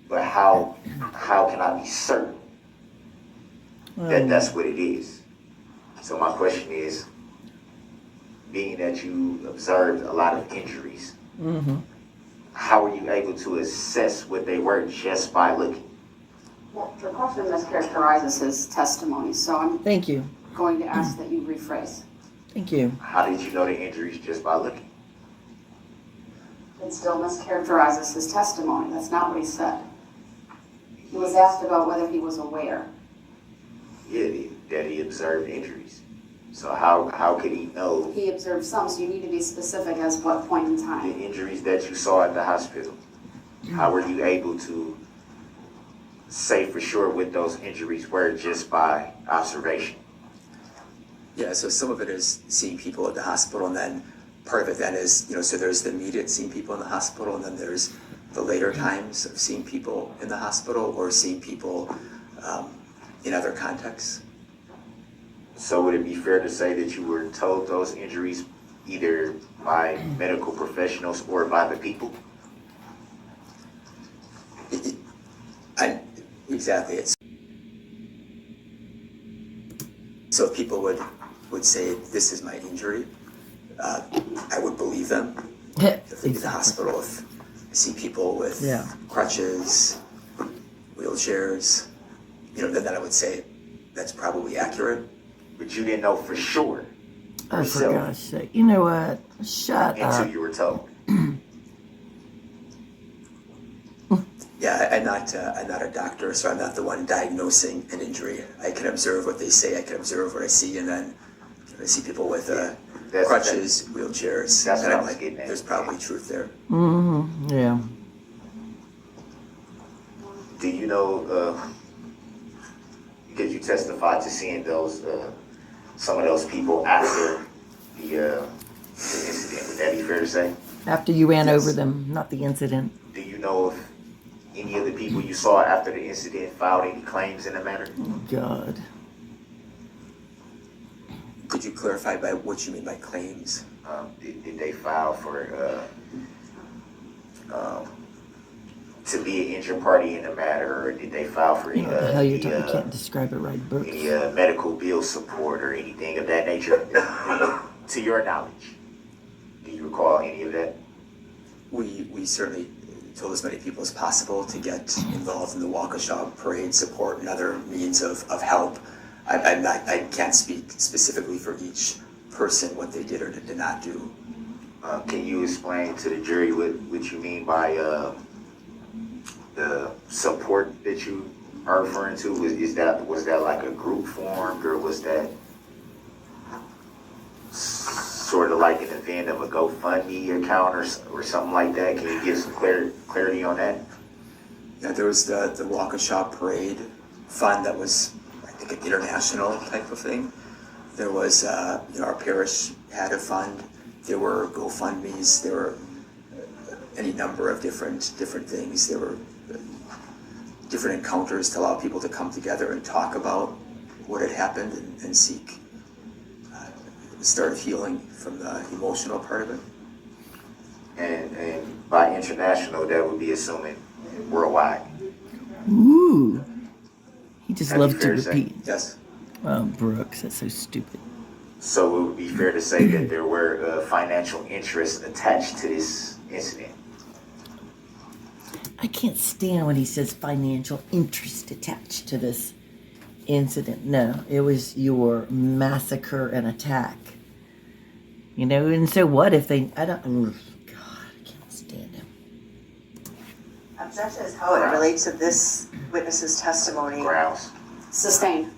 But how can I be certain that that's what it is? So my question is, being that you observed a lot of injuries, how were you able to assess what they were just by looking? Well, the question mischaracterizes his testimony, so I'm Thank you. going to ask that you rephrase. Thank you. How did you know the injuries just by looking? It still mischaracterizes his testimony. That's not what he said. He was asked about whether he was aware. Yeah, that he observed injuries. So how could he know He observed some, so you need to be specific as what point in the time. injuries that you saw at the hospital? How were you able to say for sure what those injuries were just by observation? Yeah, so some of it is seeing people at the hospital, and then part of it then is, so there's the immediate seeing people in the hospital, and then there's the later times of seeing people in the hospital or seeing people in other contexts. So would it be fair to say that you were told those injuries either by medical professionals or by the people? Exactly. So if people would say, this is my injury, I would believe them. If they get to the hospital, if I see people with crutches, wheelchairs, then I would say that's probably accurate. But you didn't know for sure Oh, for yourself gosh sake. You know what? Shut until up. you were told. Yeah, I'm not a doctor, so I'm not the one diagnosing an injury. I can observe what they say, I can observe what I see, and then if I see people with crutches, wheelchairs, That's and what I'm I was like, getting at. there's probably truth there. Yeah. Do you know, because you testified to seeing those, some of those people after the incident, would that be fair to say? After you ran Yes. over them, not the incident. Do you know if any of the people you saw after the incident filed any claims in the matter? Oh, God. Could you clarify by what you mean by claims? Did they file for to be an injured party in the matter, or did they file for You any, know what the hell you're talking? You can't describe it right, Brooks. any medical bill support or anything of that nature? To your knowledge, do you recall any of that? We certainly told as many people as possible to get involved in the Waukesha Parade support and other means of help. I can't speak specifically for each person what they did or did not do. Can you explain to the jury what you mean by the support that you are referring to? Was that like a group formed, or was that sort of like an event of a GoFundMe account or something like that? Can you give some clarity on that? Yeah, there was the Waukesha Parade fund that was, I think, an international type of thing. There was, our parish had a fund. There were GoFundMes. There were any number of different things. There were different encounters to allow people to come together and talk about what had happened and seek start of healing from the emotional part of it. And by international, that would be assuming worldwide. Ooh. He just That'd be loves to fair to say. repeat. Yes. Oh, Brooks, that's so stupid. So it would be fair to say that there were financial interests attached to this incident. I can't stand when he says financial interest attached to this incident. No, it was your massacre and attack. You know, and so what if they, God, I can't stand him. Objection is how it relates to this witness's testimony. Grounds. Sustained.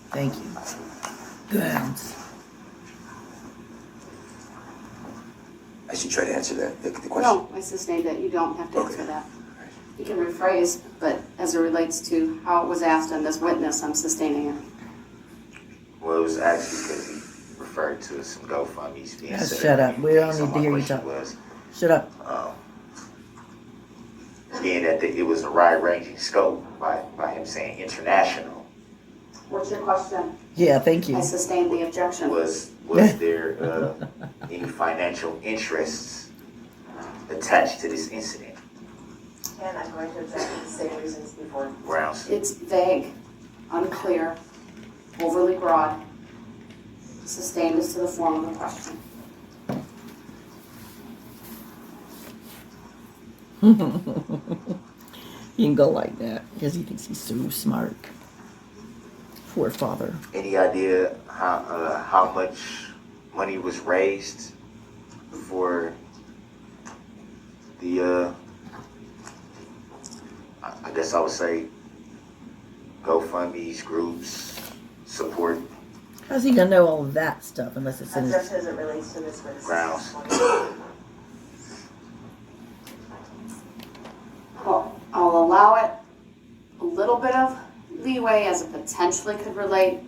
Thank you. Grounds. I should try to answer the question. No, I sustained it. You don't have to answer Okay. that. You can rephrase, but as it relates to how it was asked in this witness, I'm sustaining it. Well, it was actually because he referred to some GoFundMe's being set Shut up. We don't So need to my hear you question talk. was, Shut up. being that it was a wide-ranging scope by him saying international, What's your question? Yeah, thank you. I sustained the objection. was there any financial interests attached to this incident? And I'm going to object for the same reasons before. Grounds. It's vague, unclear, overly broad. Sustained is to the form of the question. You can go like that because he thinks he's so smart. Poor father. Any idea how much money was raised for the I guess I would say GoFundMe's groups support? How's he gonna know all of that stuff unless it's in his... Objection as it relates to this witness's Grounds. testimony. Well, I'll allow it a little bit of leeway as it potentially could relate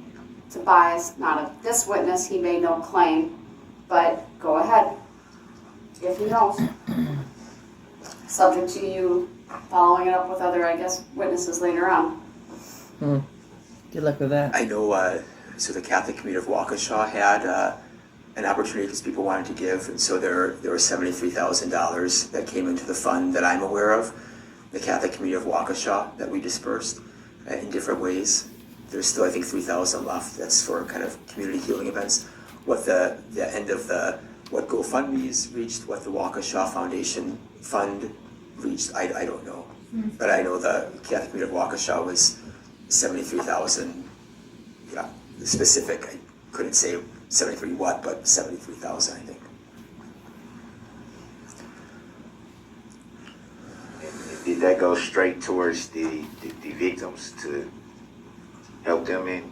to bias, not of this witness, he made no claim, but go ahead, if he knows. Subject to you following it up with other, I guess, witnesses later on. Good luck with that. I know, so the Catholic community of Waukesha had an opportunity because people wanted to give, and so there were $73,000 that came into the fund that I'm aware of, the Catholic community of Waukesha, that we dispersed in different ways. There's still, I think, $3,000 left. That's for kind of community healing events. What the end of what GoFundMe's reached, what the Waukesha Foundation Fund reached, I don't know. But I know the Catholic community of Waukesha was 73,000. Yeah, specific. I couldn't say 73 what, but 73,000, I think. Did that go straight towards the victims to help them in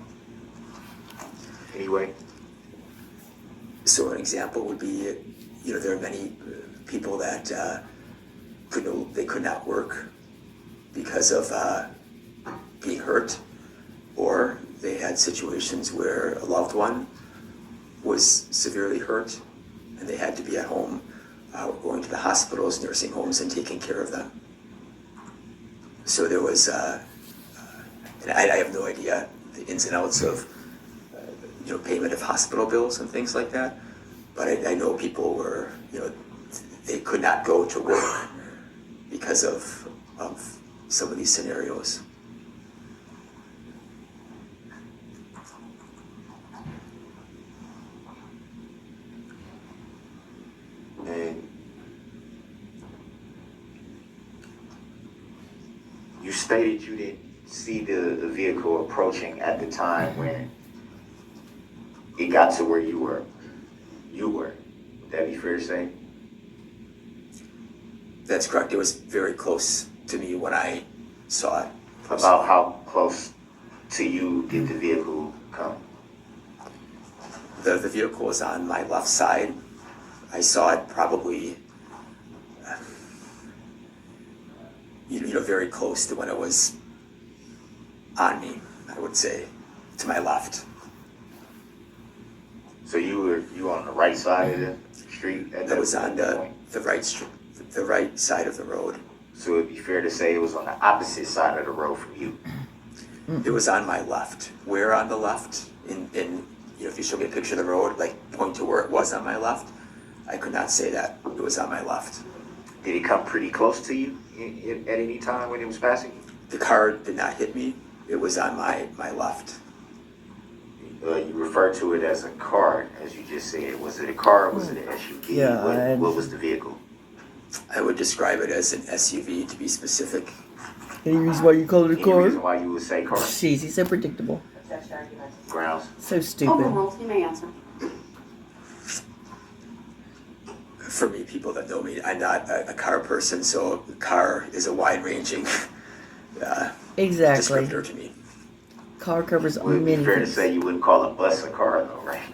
any way? So an example would be, there are many people that could not work because of being hurt, or they had situations where a loved one was severely hurt and they had to be at home were going to the hospitals, nursing homes, and taking care of them. So there was, and I have no idea the ins and outs of, payment of hospital bills and things like that. But I know people were, they could not go to work because of some of these scenarios. And you stated you didn't see the vehicle approaching at the time when it got to where you were. Would that be fair to say? That's correct. It was very close to me when I saw it. About how close to you did the vehicle come? The vehicle was on my left side. I saw it probably, very close to when it was on me, I would say, to my left. So you were on the right side of the street at That was on point? the right side of the road. So it'd be fair to say it was on the opposite side of the road from you. It was on my left. Where on the left? If you show me a picture of the road, like point to where it was on my left, I could not say that it was on my left. Did it come pretty close to you at any time when it was passing you? The car did not hit me. It was on my left. You refer to it as a car, as you just said. Was it a car or was it an SUV? Yeah, What was the vehicle? I would describe it as an SUV, to be specific. Any reason why you call it a Any car? reason why you would say car? Jeez, he's so predictable. Grounds? So stupid. Overruled, you may answer. For me, people that know me, I'm not a car person, so car is a wide-ranging Exactly. descriptor to me. Car covers Would it be many fair to things. say you wouldn't call a bus a car though, right?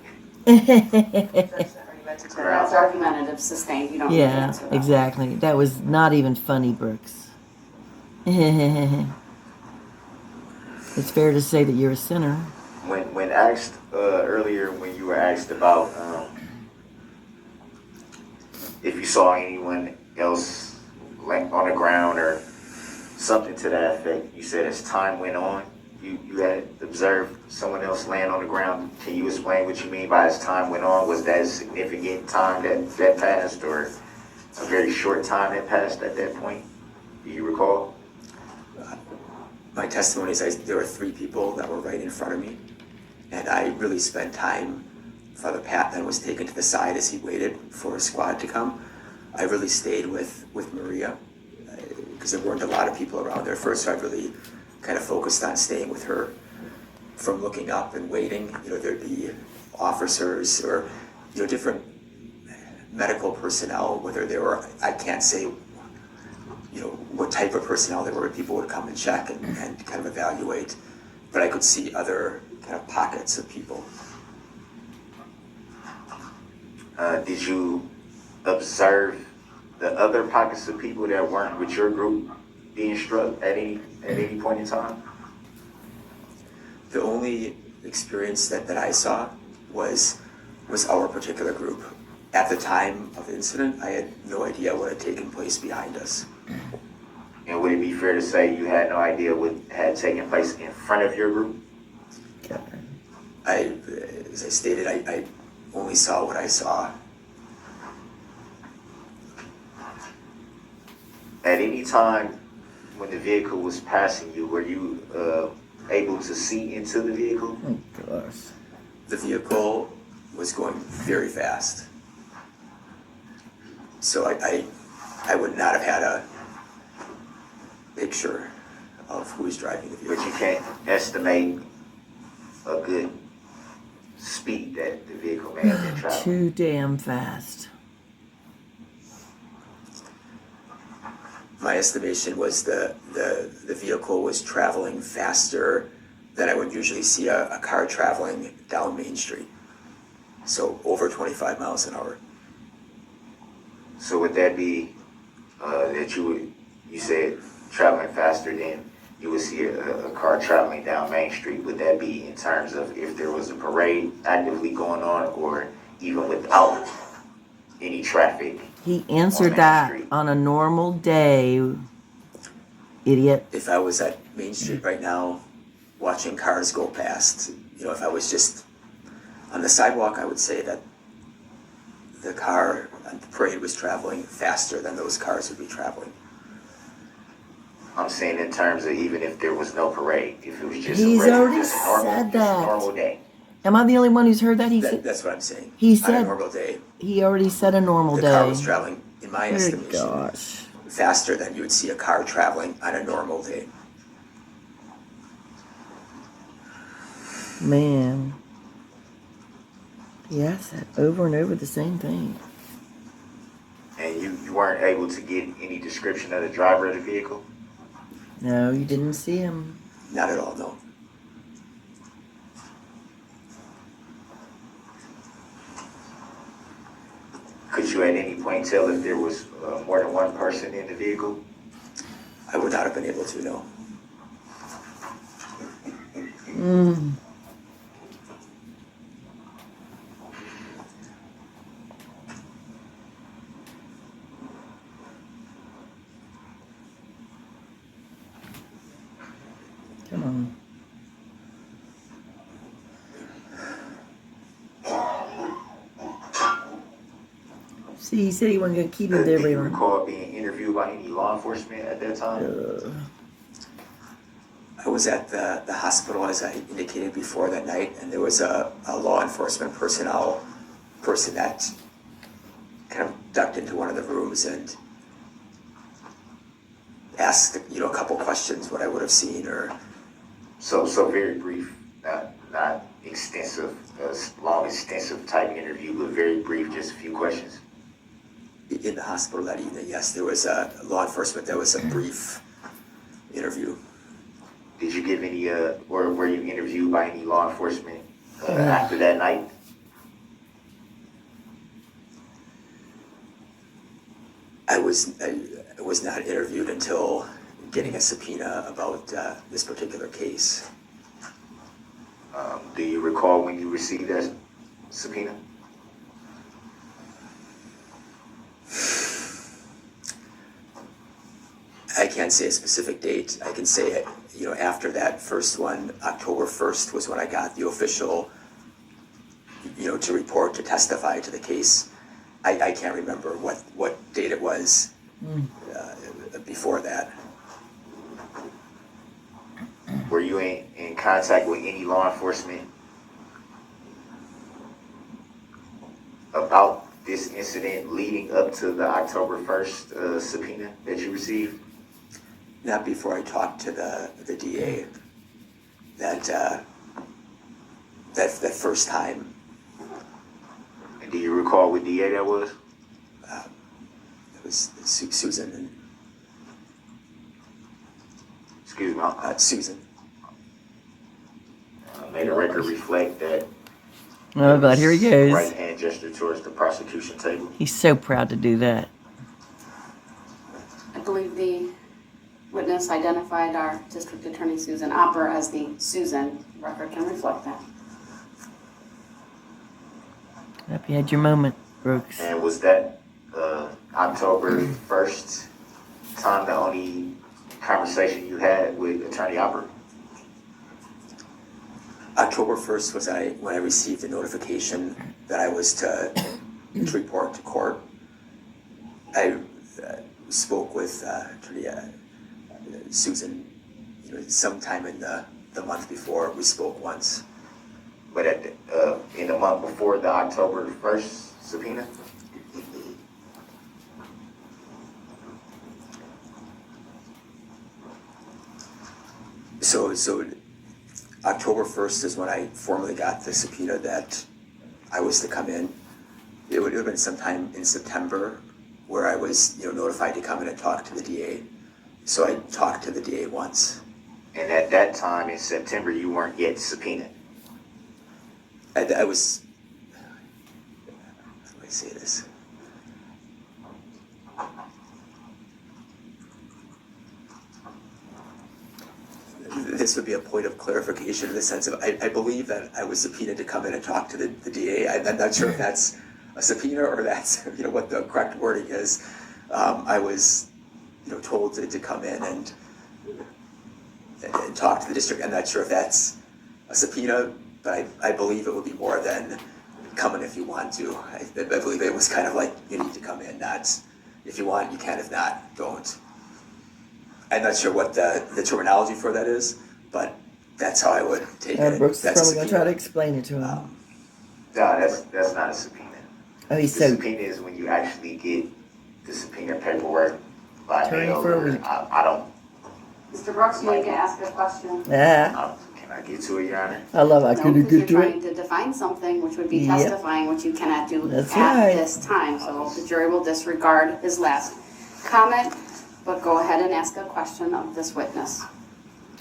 That's argumentative, sustained, you don't need to Yeah, answer that. exactly. That was not even funny, Brooks. It's fair to say that you're a sinner. When asked earlier, when you were asked about if you saw anyone else like on the ground or something to that effect, you said as time went on, you had observed someone else laying on the ground. Can you explain what you mean by as time went on? Was that a significant time that passed, or a very short time that passed at that point? Do you recall? My testimony is there were 3 people that were right in front of me, and I really spent time. Father Pat then was taken to the side as he waited for a squad to come. I really stayed with Maria because there weren't a lot of people around there first, so I really kind of focused on staying with her. From looking up and waiting, there'd be officers or different medical personnel, whether they were, I can't say what type of personnel there were. People would come and check and kind of evaluate, but I could see other kind of pockets of people. Did you observe the other pockets of people that weren't with your group being struck at any point in time? The only experience that I saw was our particular group. At the time of the incident, I had no idea what had taken place behind us. And would it be fair to say you had no idea what had taken place in front of your group? As I stated, I only saw what I saw. At any time when the vehicle was passing you, were you able to see into the vehicle? Oh, gosh. The vehicle was going very fast. So I would not have had a picture of who was driving the vehicle. But you can't estimate a good speed that the vehicle may have been traveling. Too damn fast. My estimation was the vehicle was traveling faster than I would usually see a car traveling down Main Street. So over 25 miles an hour. So would that be that you said traveling faster than you would see a car traveling down Main Street? Would that be in terms of if there was a parade actively going on, or even without any traffic. He answered Main that Street. on a normal day, idiot. If I was at Main Street right now, watching cars go past, if I was just on the sidewalk, I would say that the car on the parade was traveling faster than those cars would be traveling. I'm saying in terms of even if there was no parade, if it was just He's a regular, already just a normal, said just a that. normal day. Am I the only one who's heard that? He said That's what I'm saying. He On said- a normal day, he already said a normal the day. car was traveling, in my Good estimation, gosh. faster than you would see a car traveling on a normal day. Man. Yeah, I said over and over the same thing. And you weren't able to get any description of the driver of the vehicle? No, you didn't see him. Not at all, no. Could you at any point tell if there was more than one person in the vehicle? I would not have been able to, no. Come on. See, he said he wasn't going to keep him there Do very you long. recall being interviewed by any law enforcement at that time? I was at the hospital, as I indicated before that night, and there was a law enforcement person that kind of ducked into one of the rooms and asked, a couple questions, what I would have seen, or So very brief, not extensive, long, extensive type interview, but very brief, just a few questions. in the hospital that evening, yes, there was a law enforcement, there was a brief interview. Did you give any, or were you interviewed by any law enforcement after that night? I was not interviewed until getting a subpoena about this particular case. Do you recall when you received that subpoena? I can't say a specific date. I can say, after that first one, October 1st was when I got the official, to report, to testify to the case. I can't remember what date it was before that. Were you in contact with any law enforcement about this incident leading up to the October 1st subpoena that you received? Not before I talked to the DA. That first time. And do you recall what DA that was? It was Susan and Excuse me. Susan. May the record reflect that. Oh, God, here he goes. Right hand gesture towards the prosecution table. He's so proud to do that. I believe the witness identified our district attorney, Susan Opper, as the Susan. Record can reflect that. Hope you had your moment, Brooks. And was that October 1st time the only conversation you had with Attorney Opper? October 1st was when I received the notification that I was to report to court. I spoke with Attorney Susan, sometime in the month before. We spoke once. But in the month before the October 1st subpoena? So October 1st is when I formally got the subpoena that I was to come in. It would have been sometime in September where I was, notified to come in and talk to the DA. So I talked to the DA once. And at that time in September, you weren't yet subpoenaed. I was, how do I say this? This would be a point of clarification in the sense of, I believe that I was subpoenaed to come in and talk to the DA. I'm not sure if that's a subpoena or that's, what the correct wording is. I was, told to come in and talk to the district. I'm not sure if that's a subpoena, but I believe it would be more than come in if you want to. I believe it was kind of like, you need to come in, not if you want, you can, if not, don't. I'm not sure what the terminology for that is, but that's how I would take it. Brooks is That's a probably going to try to subpoena. explain it to him. No, that's not a subpoena. Oh, he's The so subpoena is when you actually get the subpoena paperwork by Attorney mail. for a week. I don't. Mr. Brooks, you need to ask a question. Can I get to it, Your Honor? I love I No, could have because good you're to trying it. to define something, which would be Yep. testifying, which you cannot do That's at right. this time. So the jury will disregard his last comment, but go ahead and ask a question of this witness.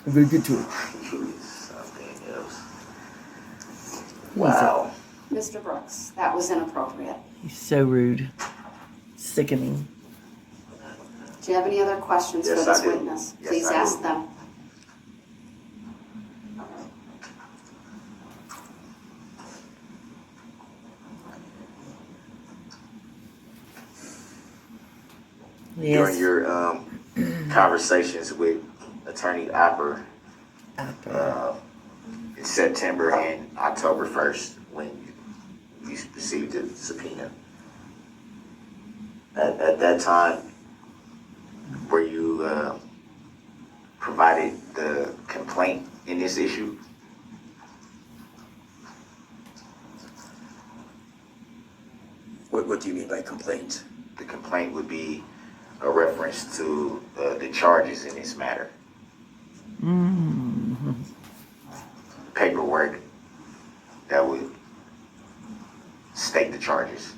I'm going to get to it. Something else. He's Wow. Mr. Brooks, that was inappropriate. He's so rude. Sickening. Do you have any other questions Yes, for this I do. witness? Yes, Please I ask do. them. During Yes. your conversations with Attorney Apper in September and October 1st, when you received the subpoena, at that time, were you provided the complaint in this issue? What do you mean by complaint? The complaint would be a reference to the charges in this matter. Mm-hmm. Paperwork that would state the charges.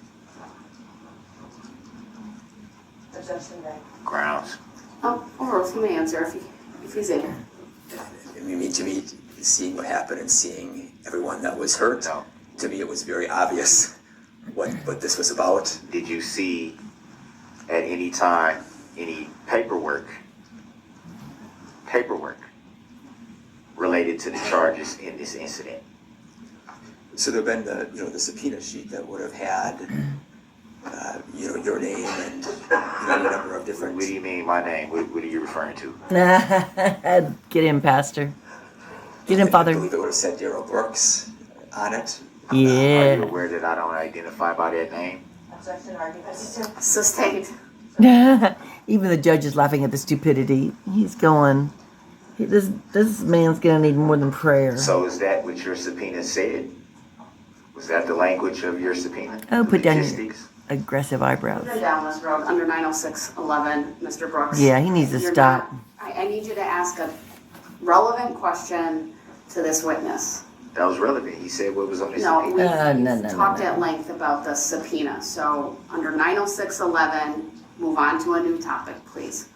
Grounds. Or he may answer if he's able. You mean to me, seeing what happened and seeing everyone that was hurt? No. To me, it was very obvious what this was about. Did you see at any time any paperwork related to the charges in this incident? So there'd been the subpoena sheet that would have had your name and a number of different. What do you mean my name? What are you referring to? Get him, Pastor. Get him, I Father. believe it would have said Darrell Brooks on it. Are you Yeah. aware that I don't identify by that name? Objection, argumentative. Sustained. Even the judge is laughing at the stupidity. He's going, this man's going to need more than prayer. So is that what your subpoena said? Was that the language of your subpoena? Oh, put down your Logistics? aggressive eyebrows. You're down this road under 906.11, Mr. Brooks. Yeah, he needs to You're stop. not- I need you to ask a relevant question to this witness. That was relevant. He said what was on his No, subpoena. we've talked at length about the subpoena, so under 906.11, move on to a new topic, please.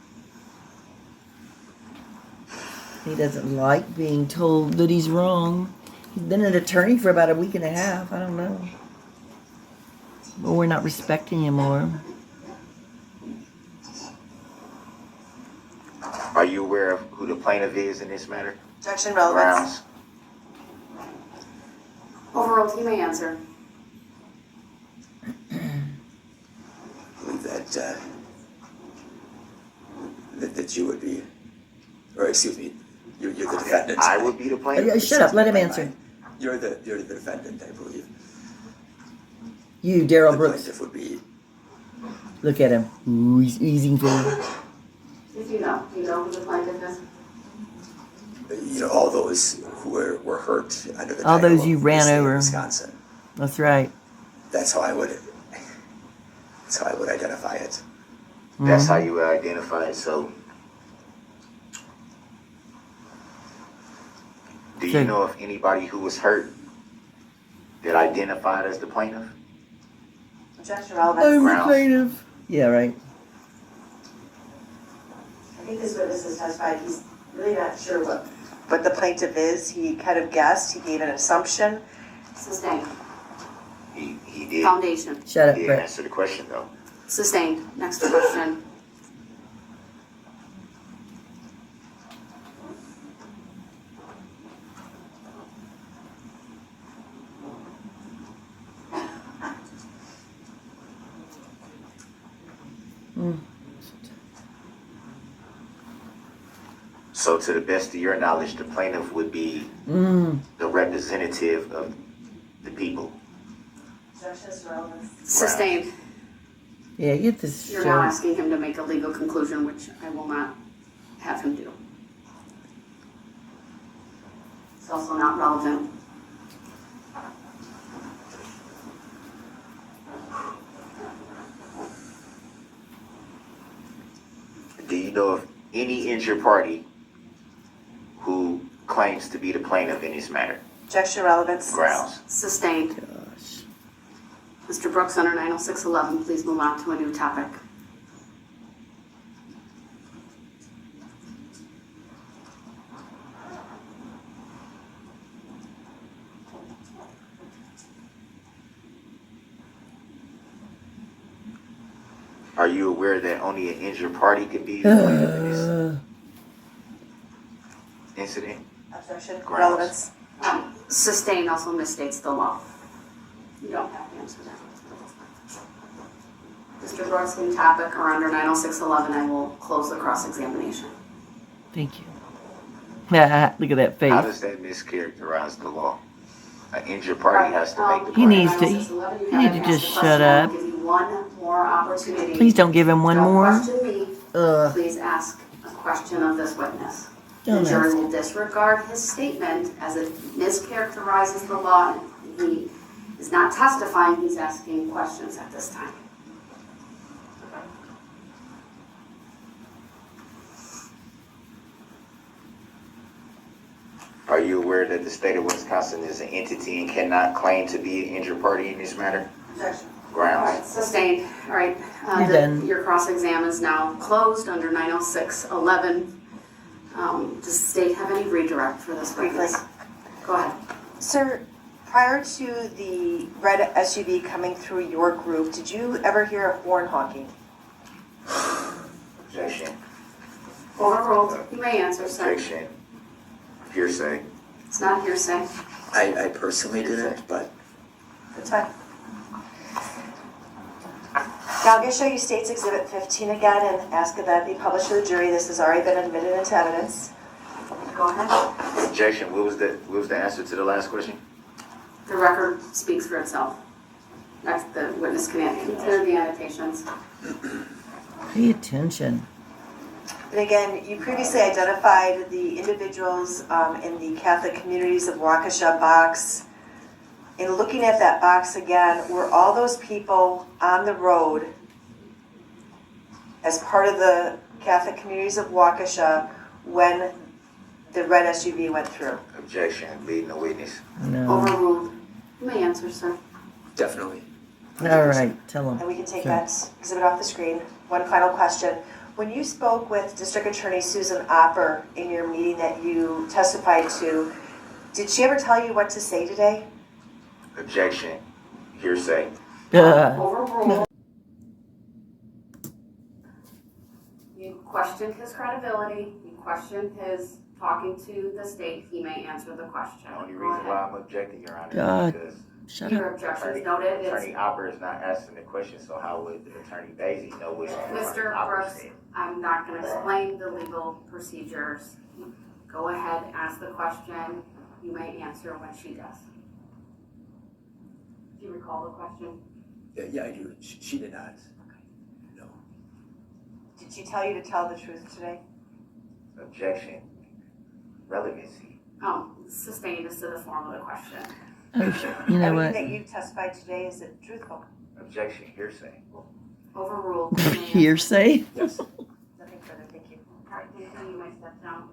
He doesn't like being told that he's wrong. He's been an attorney for about a week and a half. I don't know. But we're not respecting him more. Are you aware of who the plaintiff is in this matter? Objection, relevance. Grounds. Overruled, he may answer. I believe that you would be, or excuse me, you're the defendant. I would be the plaintiff. Shut up, let him answer. You're the defendant, I believe. You, Darrell The Brooks. plaintiff would be. Look at him. Ooh, he's easing for him. If you know who the plaintiff is? All those who were hurt under the All title those you of ran the state of over. Wisconsin. That's right. That's how I would identify it. That's how you identify it. So, do So- you know if anybody who was hurt that identified as the plaintiff? Objection, relevance. I'm the Grounds. plaintiff. Yeah, right. I think this witness has testified, he's really not sure what the plaintiff is. He kind of guessed, he gave an assumption. Sustained. He did. Foundation. Shut up, He didn't Brett. answer the question though. Sustained. Next question. So to the best of your knowledge, the plaintiff would be Mm. the representative of the people. Objections, relevance. Sustained. Yeah, get this You're now show. asking him to make a legal conclusion, which I will not have him do. It's also not relevant. Do you know of any injured party who claims to be the plaintiff in this matter? Objection, relevance. Grounds. Sustained. Gosh. Mr. Brooks, under 90611, please move on to a new topic. Are you aware that only an injured party could be the plaintiff in this incident? Objection, Grounds. relevance. Sustained also misstates the law. You don't have to answer that. Mr. Brooks, new topic, or under 90611, I will close the cross-examination. Thank you. Look at that How face. does that mischaracterize the law? An injured party has to make the He plaintiff. needs to- 90611, you he need to haven't just asked the shut question. up. I'll give you one more opportunity. Please don't give him one Don't more. question me. Ugh. Please ask a question of this witness. The Don't jury ask. will disregard his statement as it mischaracterizes the law, and he is not testifying, he's asking questions at this time. Are you aware that the state of Wisconsin is an entity and cannot claim to be an injured party in this matter? Objection. All right, Grounds. sustained. All right, You're done. your cross-exam is now closed under 90611. Does the state have any redirect for this witness? Go ahead. Sir, prior to the red SUV coming through your group, did you ever hear a horn honking? Objection. Overruled. You may answer, sir. Objection. Hearsay. It's not hearsay. I personally didn't, but That's fine. Now I'm going to show you State's Exhibit 15 again and ask that that be published to the jury. This has already been admitted into evidence. Go ahead. Objection. What was the answer to the last question? The record speaks for itself. That's the witness can consider the annotations. Pay attention. And again, you previously identified the individuals in the Catholic Communities of Waukesha box. In looking at that box again, were all those people on the road as part of the Catholic Communities of Waukesha when the red SUV went through? Objection. Leading the witness. No. Overruled. You may answer, sir. definitely. All right, tell him. And we can take Sure. that exhibit off the screen. One final question. When you spoke with District Attorney Susan Opper in your meeting that you testified to, did she ever tell you what to say today? Objection. Hearsay. Overruled. You questioned his credibility, you questioned his talking to the state, he may answer the question. The only Go reason ahead. why I'm objecting, Your Honor, God. is because Shut Your up. objections noted. Attorney Opper is not asking the question, so how would Attorney Basie know what Mr. Opper Brooks, said? I'm not gonna explain the legal procedures. Go ahead, ask the question, you may answer when she does. Do you recall the question? Yeah, I do. She did not. No. Did she tell you to tell the truth today? Objection. Relevancy. Sustained as to the form of the question. You know Everything what? that you testified today, is it truthful? Objection. Hearsay. Overruled. You may answer. Hearsay? Yes. Nothing further, thank you. All right, thank you, you may step down.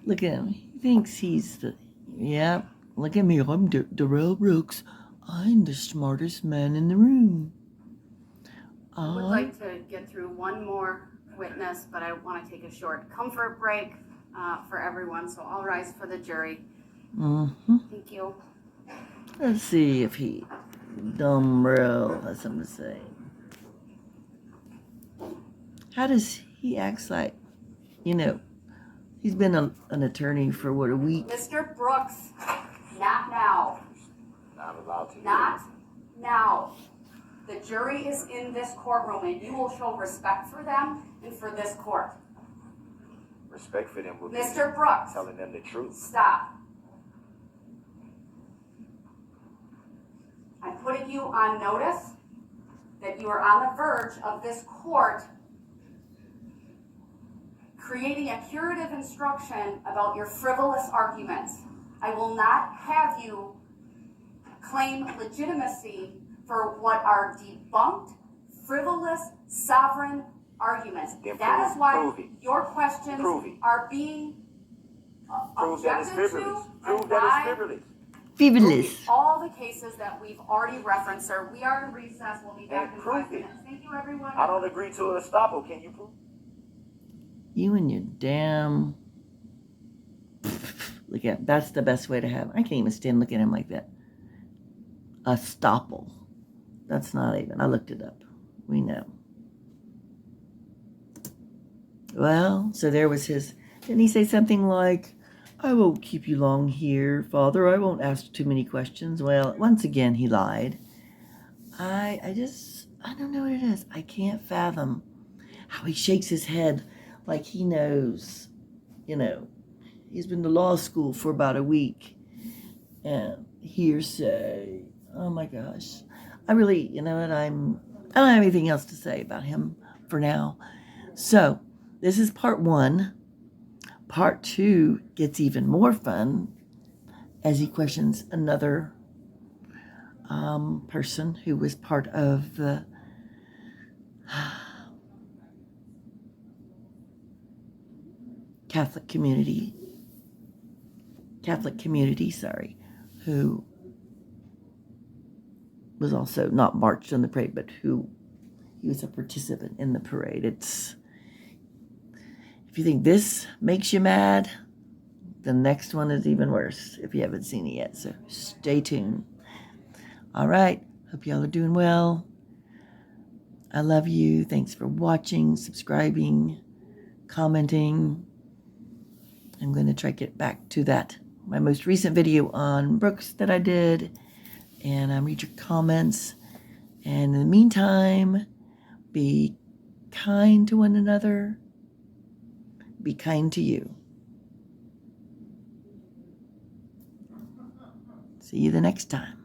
Look at him. He thinks he's the. Yeah. Look at me. I'm Darrell Brooks. I'm the smartest man in the room. I would like to get through one more witness, but I want to take a short comfort break for everyone, so I'll rise for the jury. Mm-hmm. Thank you. Let's see if he. Darrell has something to say. How does he act like, he's been an attorney for what, a week? Mr. Brooks, not now. Not allowed to. Not now. The jury is in this courtroom, and you will show respect for them and for this court. Respect for them would be Mr. Brooks, telling them the truth. stop. I'm putting you on notice that you are on the verge of this court creating a curative instruction about your frivolous arguments. I will not have you claim legitimacy for what are debunked, frivolous, sovereign arguments. Then That is why prove it. your questions Prove it. are being Prove that it's objected frivolous. to Prove and that by it's frivolous. Fabulous. all the cases that we've already referenced, sir. We are in recess. We'll be back And in prove 5 it. minutes. Thank you, everyone. I don't agree to an estoppel. Can you prove? You and your damn. Look at, that's the best way to have. I can't even stand looking at him like that. A stopple. That's not even. I looked it up. We know. Well, so there was his. Didn't he say something like, "I won't keep you long here, Father. I won't ask too many questions." Well, once again, he lied. I don't know what it is. I can't fathom how he shakes his head like he knows, you know. He's been to law school for about a week. And hearsay. Oh my gosh. I really, you know what, I don't have anything else to say about him for now. So, this is part 1. Part 2 gets even more fun as he questions another person who was part of the Catholic community, who was also not marched on the parade, but who he was a participant in the parade. If you think this makes you mad, the next one is even worse if you haven't seen it yet. So stay tuned. All right. Hope y'all are doing well. I love you. Thanks for watching, subscribing, commenting. I'm going to try to get back to that, my most recent video on Brooks that I did, and read your comments. And in the meantime, be kind to one another. Be kind to you. See you the next time.